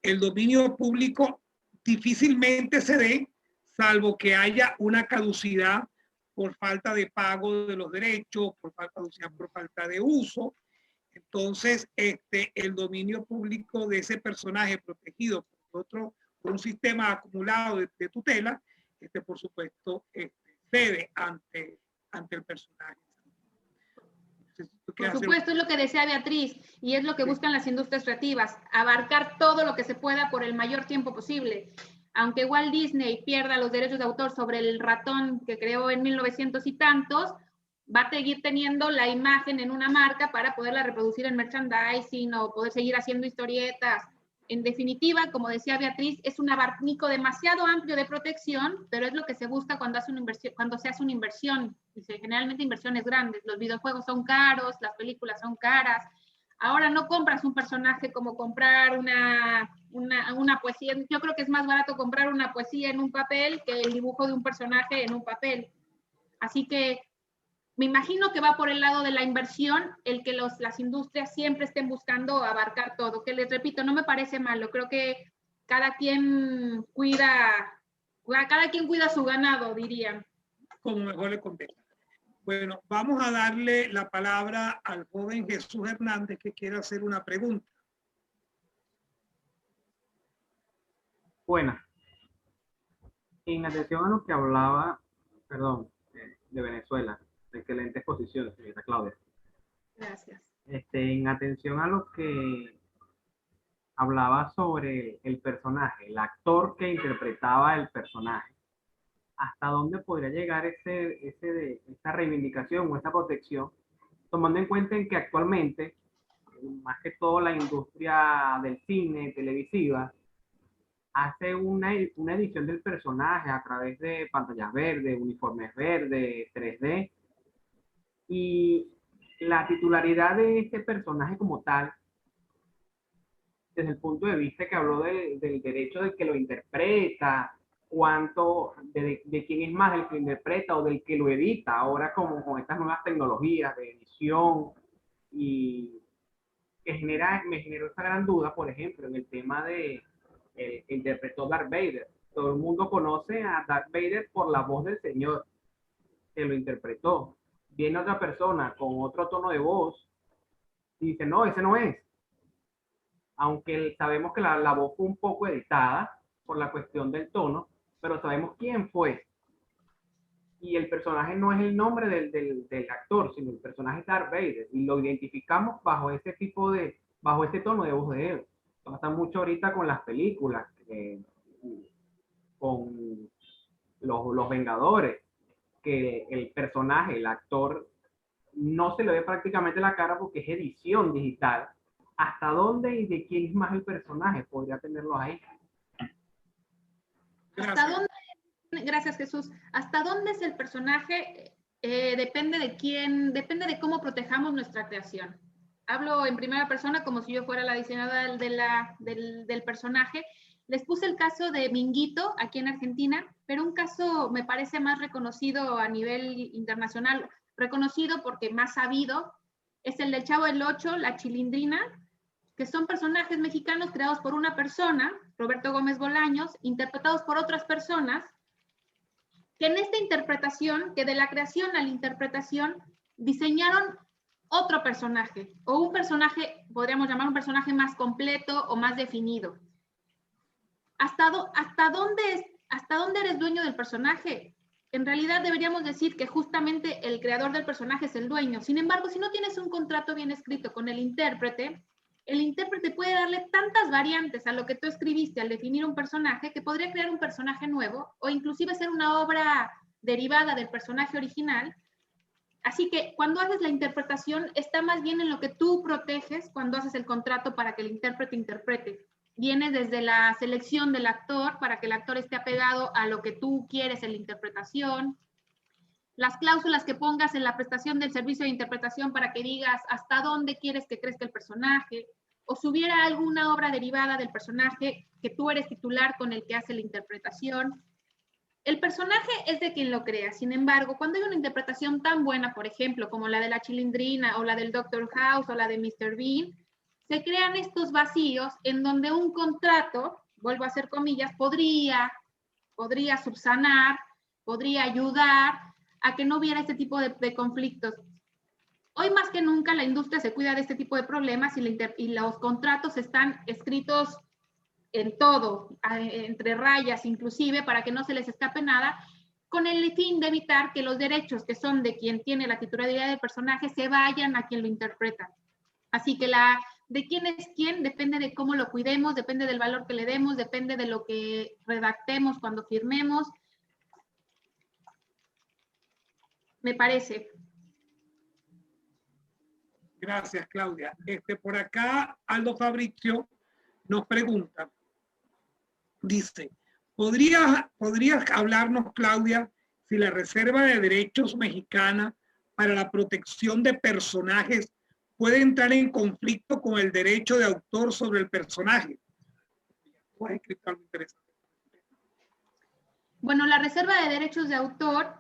el dominio público difícilmente se dé, salvo que haya una caducidad por falta de pago de los derechos, por falta de uso. Entonces, el dominio público de ese personaje protegido por un sistema acumulado de tutela, por supuesto, cede ante el personaje. Por supuesto, es lo que decía Beatriz, y es lo que buscan las industrias creativas, abarcar todo lo que se pueda por el mayor tiempo posible. Aunque Walt Disney pierda los derechos de autor sobre el ratón que creó en 1900 y tantos, va a seguir teniendo la imagen en una marca para poderla reproducir en merchandising o poder seguir haciendo historietas. En definitiva, como decía Beatriz, es un abanico demasiado amplio de protección, pero es lo que se busca cuando se hace una inversión, y generalmente inversiones grandes. Los videojuegos son caros, las películas son caras. Ahora no compras un personaje como comprar una poesía. Yo creo que es más barato comprar una poesía en un papel que el dibujo de un personaje en un papel. Así que me imagino que va por el lado de la inversión, el que las industrias siempre estén buscando abarcar todo, que les repito, no me parece malo, creo que cada quien cuida Cada quien cuida su ganado, dirían. Como mejor le contesta. Bueno, vamos a darle la palabra al joven Jesús Hernández que quiere hacer una pregunta. Buenas. En atención a lo que hablaba, perdón, de Venezuela, de excelente exposición, señorita Claudia. Gracias. En atención a lo que hablaba sobre el personaje, el actor que interpretaba el personaje, ¿hasta dónde podría llegar esta reivindicación o esta protección, tomando en cuenta en que actualmente, más que todo la industria del cine, televisiva, hace una edición del personaje a través de pantallas verdes, uniformes verdes, 3D, y la titularidad de este personaje como tal, desde el punto de vista que habló del derecho del que lo interpreta, de quién es más el que lo interpreta o del que lo edita, ahora como con estas nuevas tecnologías de edición, y me generó esta gran duda, por ejemplo, en el tema de interpretó Darth Vader. Todo el mundo conoce a Darth Vader por la voz del señor que lo interpretó. Viene otra persona con otro tono de voz y dice, no, ese no es. Aunque sabemos que la voz fue un poco editada por la cuestión del tono, pero sabemos quién fue. Y el personaje no es el nombre del actor, sino el personaje es Darth Vader. Y lo identificamos bajo ese tono de voz de él. Pasa mucho ahorita con las películas, con los Vengadores, que el personaje, el actor, no se le ve prácticamente la cara porque es edición digital. ¿Hasta dónde y de quién es más el personaje? Podría tenerlo ahí. ¿Hasta dónde? Gracias, Jesús. ¿Hasta dónde es el personaje? Depende de quién, depende de cómo protejamos nuestra creación. Hablo en primera persona como si yo fuera la diseñadora del personaje. Les puse el caso de Minguito aquí en Argentina, pero un caso me parece más reconocido a nivel internacional, reconocido porque más sabido, es el del Chavo del Ocho, la Chilindrina, que son personajes mexicanos creados por una persona, Roberto Gómez Bolaños, interpretados por otras personas, que en esta interpretación, que de la creación a la interpretación, diseñaron otro personaje, o un personaje, podríamos llamar un personaje más completo o más definido. ¿Hasta dónde eres dueño del personaje? En realidad deberíamos decir que justamente el creador del personaje es el dueño. Sin embargo, si no tienes un contrato bien escrito con el intérprete puede darle tantas variantes a lo que tú escribiste al definir un personaje que podría crear un personaje nuevo o inclusive ser una obra derivada del personaje original. Así que cuando haces la interpretación está más bien en lo que tú proteges cuando haces el contrato para que el intérprete interprete. Viene desde la selección del actor para que el actor esté apegado a lo que tú quieres en la interpretación, las cláusulas que pongas en la prestación del servicio de interpretación para que digas hasta dónde quieres que crezca el personaje, o si hubiera alguna obra derivada del personaje que tú eres titular con el que hace la interpretación. El personaje es de quien lo crea. Sin embargo, cuando hay una interpretación tan buena, por ejemplo, como la de la Chilindrina o la del Dr. House o la de Mr. Bean, se crean estos vacíos en donde un contrato, vuelvo a hacer comillas, podría subsanar, podría ayudar a que no hubiera este tipo de conflictos. Hoy más que nunca la industria se cuida de este tipo de problemas y los contratos están escritos en todo, entre rayas inclusive, para que no se les escape nada, con el fin de evitar que los derechos que son de quien tiene la titularidad del personaje se vayan a quien lo interpreta. Así que de quién es quién depende de cómo lo cuidemos, depende del valor que le demos, depende de lo que redactemos cuando firmemos. Me parece. Gracias, Claudia. Por acá, Aldo Fabricio nos pregunta, dice, ¿podrías hablarnos, Claudia, si la Reserva de Derechos Mexicana para la protección de personajes puede entrar en conflicto con el derecho de autor sobre el personaje? ¿Tú has escrito algo interesante? Bueno, la Reserva de Derechos de Autor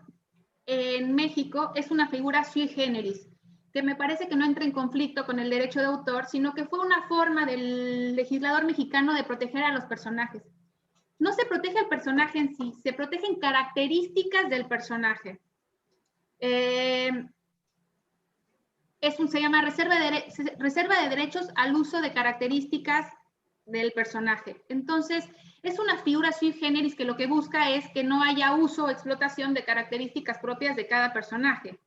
en México es una figura sui generis, que me parece que no entra en conflicto con el derecho de autor, sino que fue una forma del legislador mexicano de proteger a los personajes. no se protege al personaje en sí, se protegen características del personaje. Se llama reserva de derechos al uso de características del personaje. Entonces, es una figura sui generis que lo que busca es que no haya uso o explotación de características propias de cada personaje.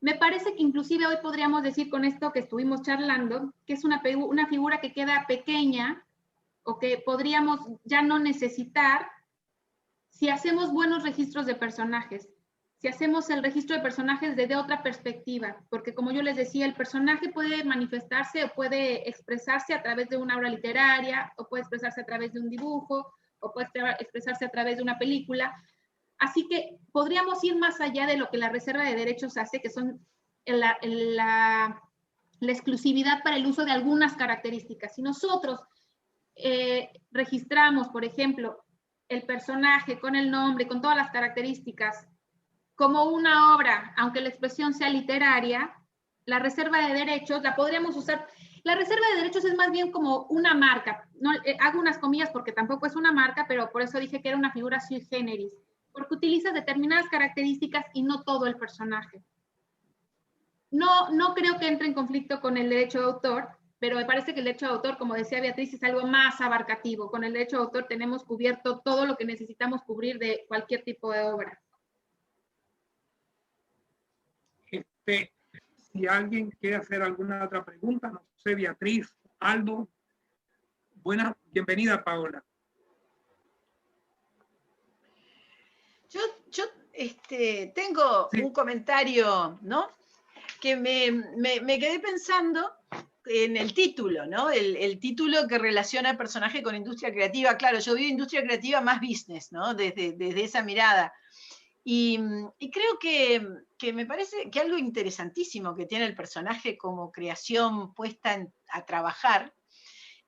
Me parece que inclusive hoy podríamos decir con esto que estuvimos charlando, que es una figura que queda pequeña o que podríamos ya no necesitar si hacemos buenos registros de personajes, si hacemos el registro de personajes desde otra perspectiva, porque como yo les decía, el personaje puede manifestarse o puede expresarse a través de una obra literaria, o puede expresarse a través de un dibujo, o puede expresarse a través de una película. Así que podríamos ir más allá de lo que la reserva de derechos hace, que son la exclusividad para el uso de algunas características. Si nosotros registramos, por ejemplo, el personaje con el nombre, con todas las características, como una obra, aunque la expresión sea literaria, la reserva de derechos la podríamos usar. La reserva de derechos es más bien como una marca. No, hago unas comillas porque tampoco es una marca, pero por eso dije que era una figura sui generis, porque utiliza determinadas características y no todo el personaje. No creo que entre en conflicto con el derecho de autor, pero me parece que el derecho de autor, como decía Beatriz, es algo más abarcativo. Con el derecho de autor tenemos cubierto todo lo que necesitamos cubrir de cualquier tipo de obra. Si alguien quiere hacer alguna otra pregunta, no sé, Beatriz, Aldo. Bienvenida, Paola. Yo tengo un comentario, ¿no? Que me quedé pensando en el título, ¿no? El título que relaciona el personaje con industria creativa. Claro, yo veo industria creativa más business, ¿no? Desde esa mirada. Y creo que me parece que algo interesantísimo que tiene el personaje como creación puesta a trabajar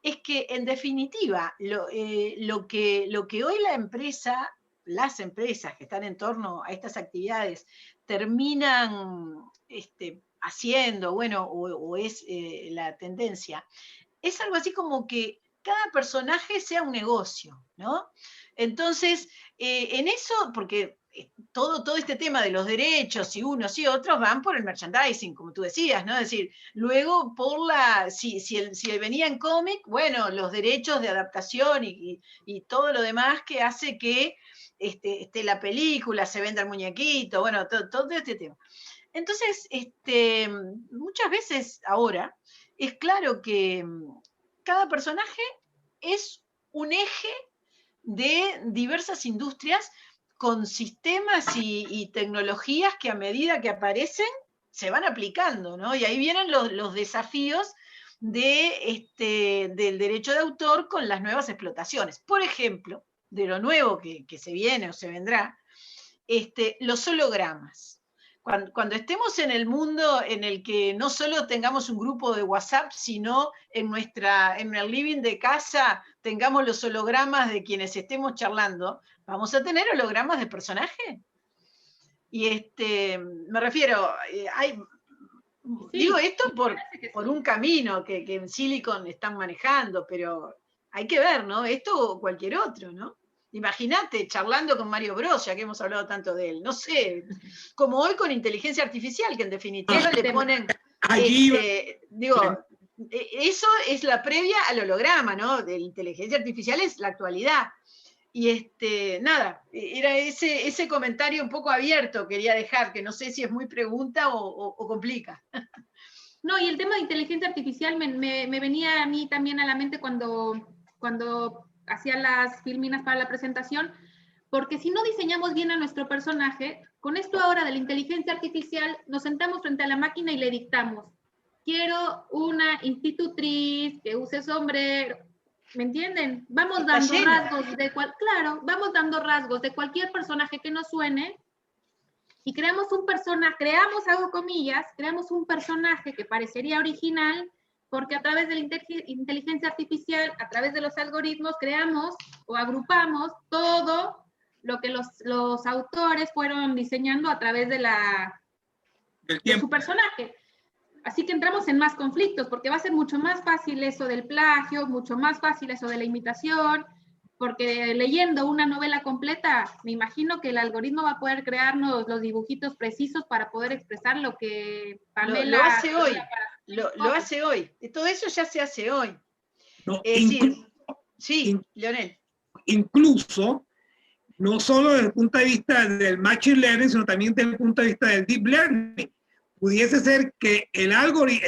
es que, en definitiva, lo que hoy las empresas que están en torno a estas actividades terminan haciendo, bueno, o es la tendencia, es algo así como que cada personaje sea un negocio, ¿no? Entonces, en eso, porque todo este tema de los derechos y unos y otros van por el merchandising, como tú decías, ¿no? Es decir, luego si venía en cómic, bueno, los derechos de adaptación y todo lo demás que hace que la película, se venda el muñequito, bueno, todo este tema. Entonces, muchas veces ahora es claro que cada personaje es un eje de diversas industrias con sistemas y tecnologías que a medida que aparecen se van aplicando, ¿no? Y ahí vienen los desafíos del derecho de autor con las nuevas explotaciones. Por ejemplo, de lo nuevo que se viene o se vendrá, los hologramas. Cuando estemos en el mundo en el que no solo tengamos un grupo de WhatsApp, sino en el living de casa tengamos los hologramas de quienes estemos charlando, ¿vamos a tener hologramas de personaje? Y me refiero, digo esto por un camino que en Silicon están manejando, pero hay que ver, ¿no? Esto o cualquier otro, ¿no? Imagínate charlando con Mario Bros, ya que hemos hablado tanto de él. No sé, como hoy con inteligencia artificial, que en definitiva le ponen... eso es la previa al holograma, ¿no? De la inteligencia artificial es la actualidad. Y nada, era ese comentario un poco abierto quería dejar, que no sé si es muy pregunta o complica. No, y el tema de inteligencia artificial me venía a mí también a la mente cuando hacía las filminas para la presentación, porque si no diseñamos bien a nuestro personaje, con esto ahora de la inteligencia artificial, nos sentamos frente a la máquina y le dictamos, quiero una institutriz que use sombrero, ¿me entienden? Vamos dando rasgos vamos dando rasgos de cualquier personaje que nos suene y creamos hago comillas, creamos un personaje que parecería original, porque a través de la inteligencia artificial, a través de los algoritmos, creamos o agrupamos todo lo que los autores fueron diseñando a través de su personaje. Así que entramos en más conflictos, porque va a ser mucho más fácil eso del plagio, mucho más fácil eso de la imitación, porque leyendo una novela completa, me imagino que el algoritmo va a poder crearnos los dibujitos precisos para poder expresar lo que Pamela... Lo hace hoy, lo hace hoy. Todo eso ya se hace hoy. No, Es decir, sí, Leonel. Incluso, no solo desde el punto de vista del Machine Learning, sino también desde el punto de vista del Deep Learning. Pudiese ser que el algoritmo,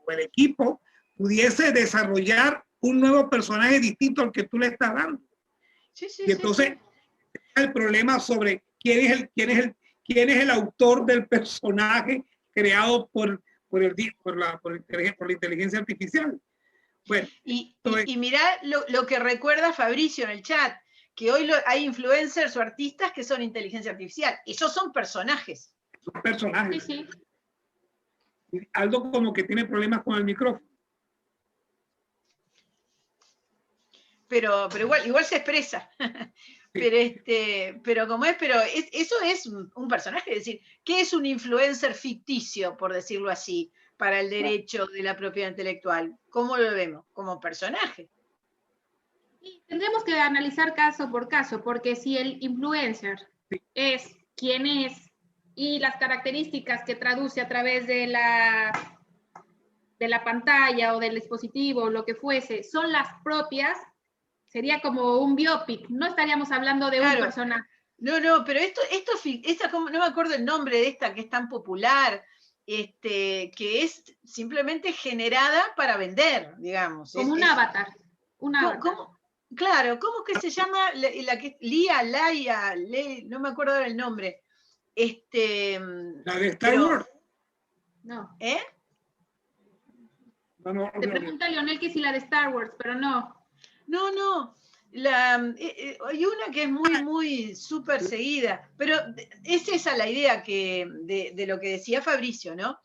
el equipo, pudiese desarrollar un nuevo personaje distinto al que tú le estás dando. Sí, y entonces, el problema sobre quién es el autor del personaje creado por la inteligencia artificial. Bueno, y mirá lo que recuerda Fabricio en el chat, que hoy hay influencers o artistas que son inteligencia artificial. Esos son personajes. Son personajes. Sí, sí. Aldo como que tiene problemas con el micrófono. Pero igual se expresa. Pero como es, eso es un personaje, es decir, ¿qué es un influencer ficticio, por decirlo así, para el derecho de la propiedad intelectual? ¿Cómo lo vemos? Como personaje. Y tendremos que analizar caso por caso, porque si el influencer es quien es y las características que traduce a través de la pantalla o del dispositivo o lo que fuese son las propias, sería como un biopic, no estaríamos hablando de un personaje. No, pero esta, no me acuerdo el nombre de esta que es tan popular, que es simplemente generada para vender, digamos. Como un avatar. Un avatar. Claro, ¿cómo que se llama? Laia, no me acuerdo el nombre. La de Star Wars. No. ¿Eh? Te pregunta Leonel que si la de Star Wars, pero no. No. Hay una que es muy súper seguida, pero es esa la idea de lo que decía Fabricio, ¿no?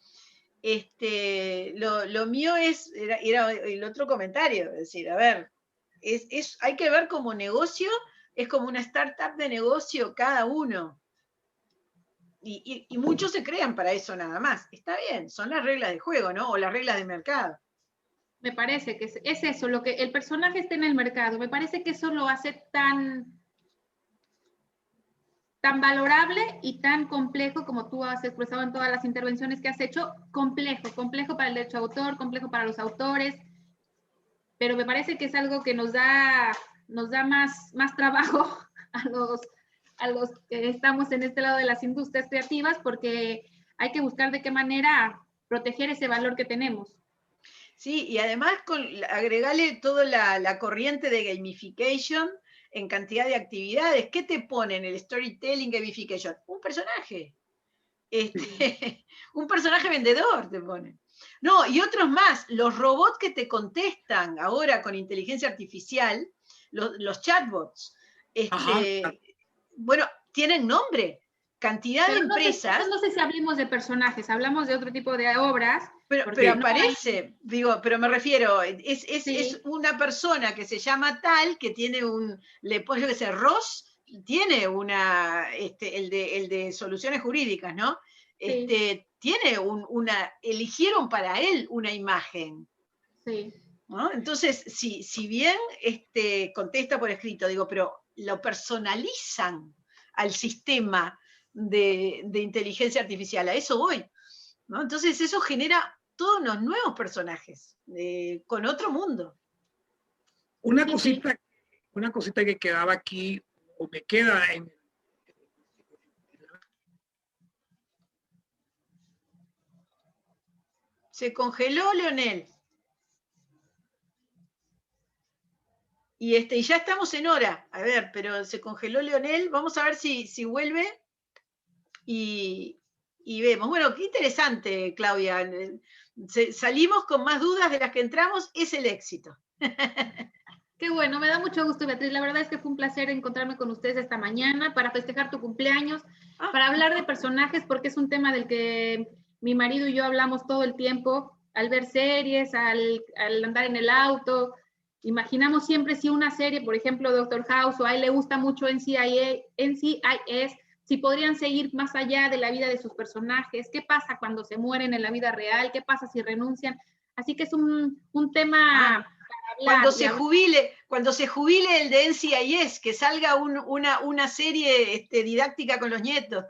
Lo mío era el otro comentario, es decir, a ver, hay que ver como negocio, es como una startup de negocio cada uno. Y muchos se crean para eso nada más. Está bien, son las reglas de juego, ¿no? O las reglas de mercado. Me parece que es eso, lo que el personaje esté en el mercado. Me parece que eso lo hace tan valorable y tan complejo, como tú has expresado en todas las intervenciones que has hecho, complejo para el derecho de autor, complejo para los autores, pero me parece que es algo que nos da más trabajo a los que estamos en este lado de las industrias creativas, porque hay que buscar de qué manera proteger ese valor que tenemos. Sí, y además agregarle toda la corriente de gamification en cantidad de actividades. ¿Qué te pone en el storytelling gamification? Un personaje. Un personaje vendedor te pone. No, y otros más. Los robots que te contestan ahora con inteligencia artificial, los chatbots, bueno, tienen nombre. Cantidad de empresas. No sé si hablemos de personajes, hablamos de otro tipo de obras. Pero aparece, pero me refiero, es una persona que se llama tal, que tiene le pongo yo que sé, Ross, tiene el de soluciones jurídicas, ¿no? Sí. Tiene eligieron para él una imagen. Sí. ¿No? Entonces, si bien contesta por escrito, digo, pero lo personalizan al sistema de inteligencia artificial, a eso voy. ¿No? Entonces eso genera todos unos nuevos personajes con otro mundo. Una cosita que quedaba aquí, o me queda Se congeló Leonel. Y ya estamos en hora. A ver, pero se congeló Leonel. Vamos a ver si vuelve. Y vemos. Bueno, qué interesante, Claudia. Salimos con más dudas de las que entramos. Es el éxito. Qué bueno, me da mucho gusto, Beatriz. La verdad es que fue un placer encontrarme con ustedes esta mañana para festejar tu cumpleaños, para hablar de personajes, porque es un tema del que mi marido y yo hablamos todo el tiempo, al ver series, al andar en el auto. Imaginamos siempre si una serie, por ejemplo, Doctor House, o a él le gusta mucho NCIS, si podrían seguir más allá de la vida de sus personajes, qué pasa cuando se mueren en la vida real, qué pasa si renuncian. Así que es un tema Cuando se jubile el de NCIS, que salga una serie didáctica con los nietos.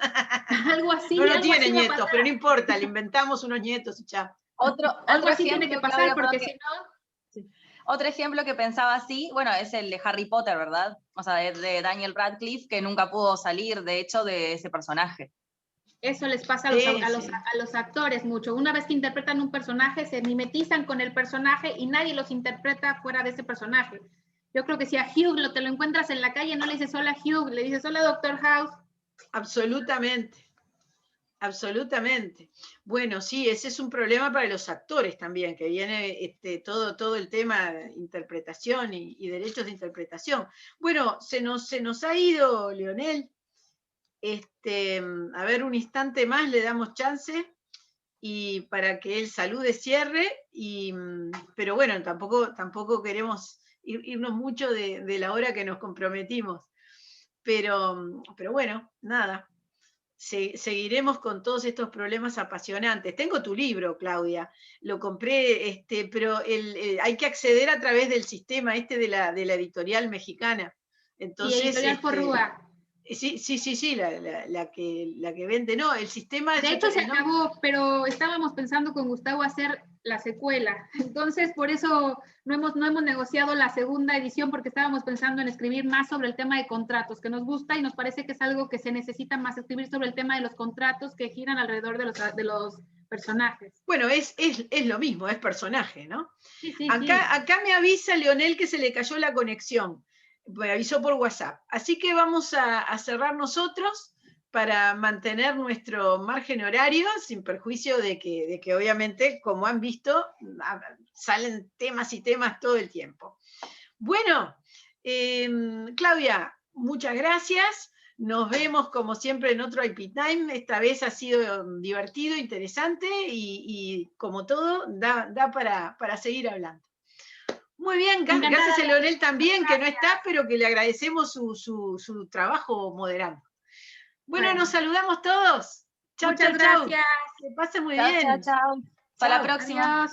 Algo así. No tiene nietos, pero no importa, le inventamos unos nietos y ya. Algo así tiene que pasar, porque si no... Sí. Otro ejemplo que pensaba así, bueno, es el de Harry Potter, ¿verdad? O sea, de Daniel Radcliffe, que nunca pudo salir, de hecho, de ese personaje. Eso les pasa a los actores mucho. Una vez que interpretan un personaje, se mimetizan con el personaje y nadie los interpreta fuera de ese personaje. Yo creo que si a Hugh te lo encuentras en la calle, no le dices hola Hugh, le dices hola Doctor House. Absolutamente. Absolutamente. Bueno, sí, ese es un problema para los actores también, que viene todo el tema de interpretación y derechos de interpretación. Bueno, se nos ha ido, Leonel. A ver, un instante más le damos chance y para que él salude, cierre, pero bueno, tampoco queremos irnos mucho de la hora que nos comprometimos. Pero bueno, nada. Seguiremos con todos estos problemas apasionantes. Tengo tu libro, Claudia, lo compré, pero hay que acceder a través del sistema de la editorial mexicana. Entonces, y editorial Porrúa. Sí, la que vende, no, el sistema... De hecho se acabó, pero estábamos pensando con Gustavo hacer la secuela, entonces por eso no hemos negociado la segunda edición, porque estábamos pensando en escribir más sobre el tema de contratos, que nos gusta y nos parece que es algo que se necesita más, escribir sobre el tema de los contratos que giran alrededor de los personajes. Bueno, es lo mismo, es personaje, ¿no? Sí, acá me avisa Leonel que se le cayó la conexión. Me avisó por WhatsApp. Así que vamos a cerrar nosotros para mantener nuestro margen horario, sin perjuicio de que obviamente, como han visto, salen temas y temas todo el tiempo. Bueno, Claudia, muchas gracias. Nos vemos como siempre en otro IP Time. Esta vez ha sido divertido, interesante y como todo, da para seguir hablando. Muy bien, gracias a Leonel también, que no está, pero que le agradecemos su trabajo moderando. Bueno, nos saludamos todos. Chau, Muchas chau, gracias. Que pase muy Chao, bien. chao. Hasta la próxima. Adiós.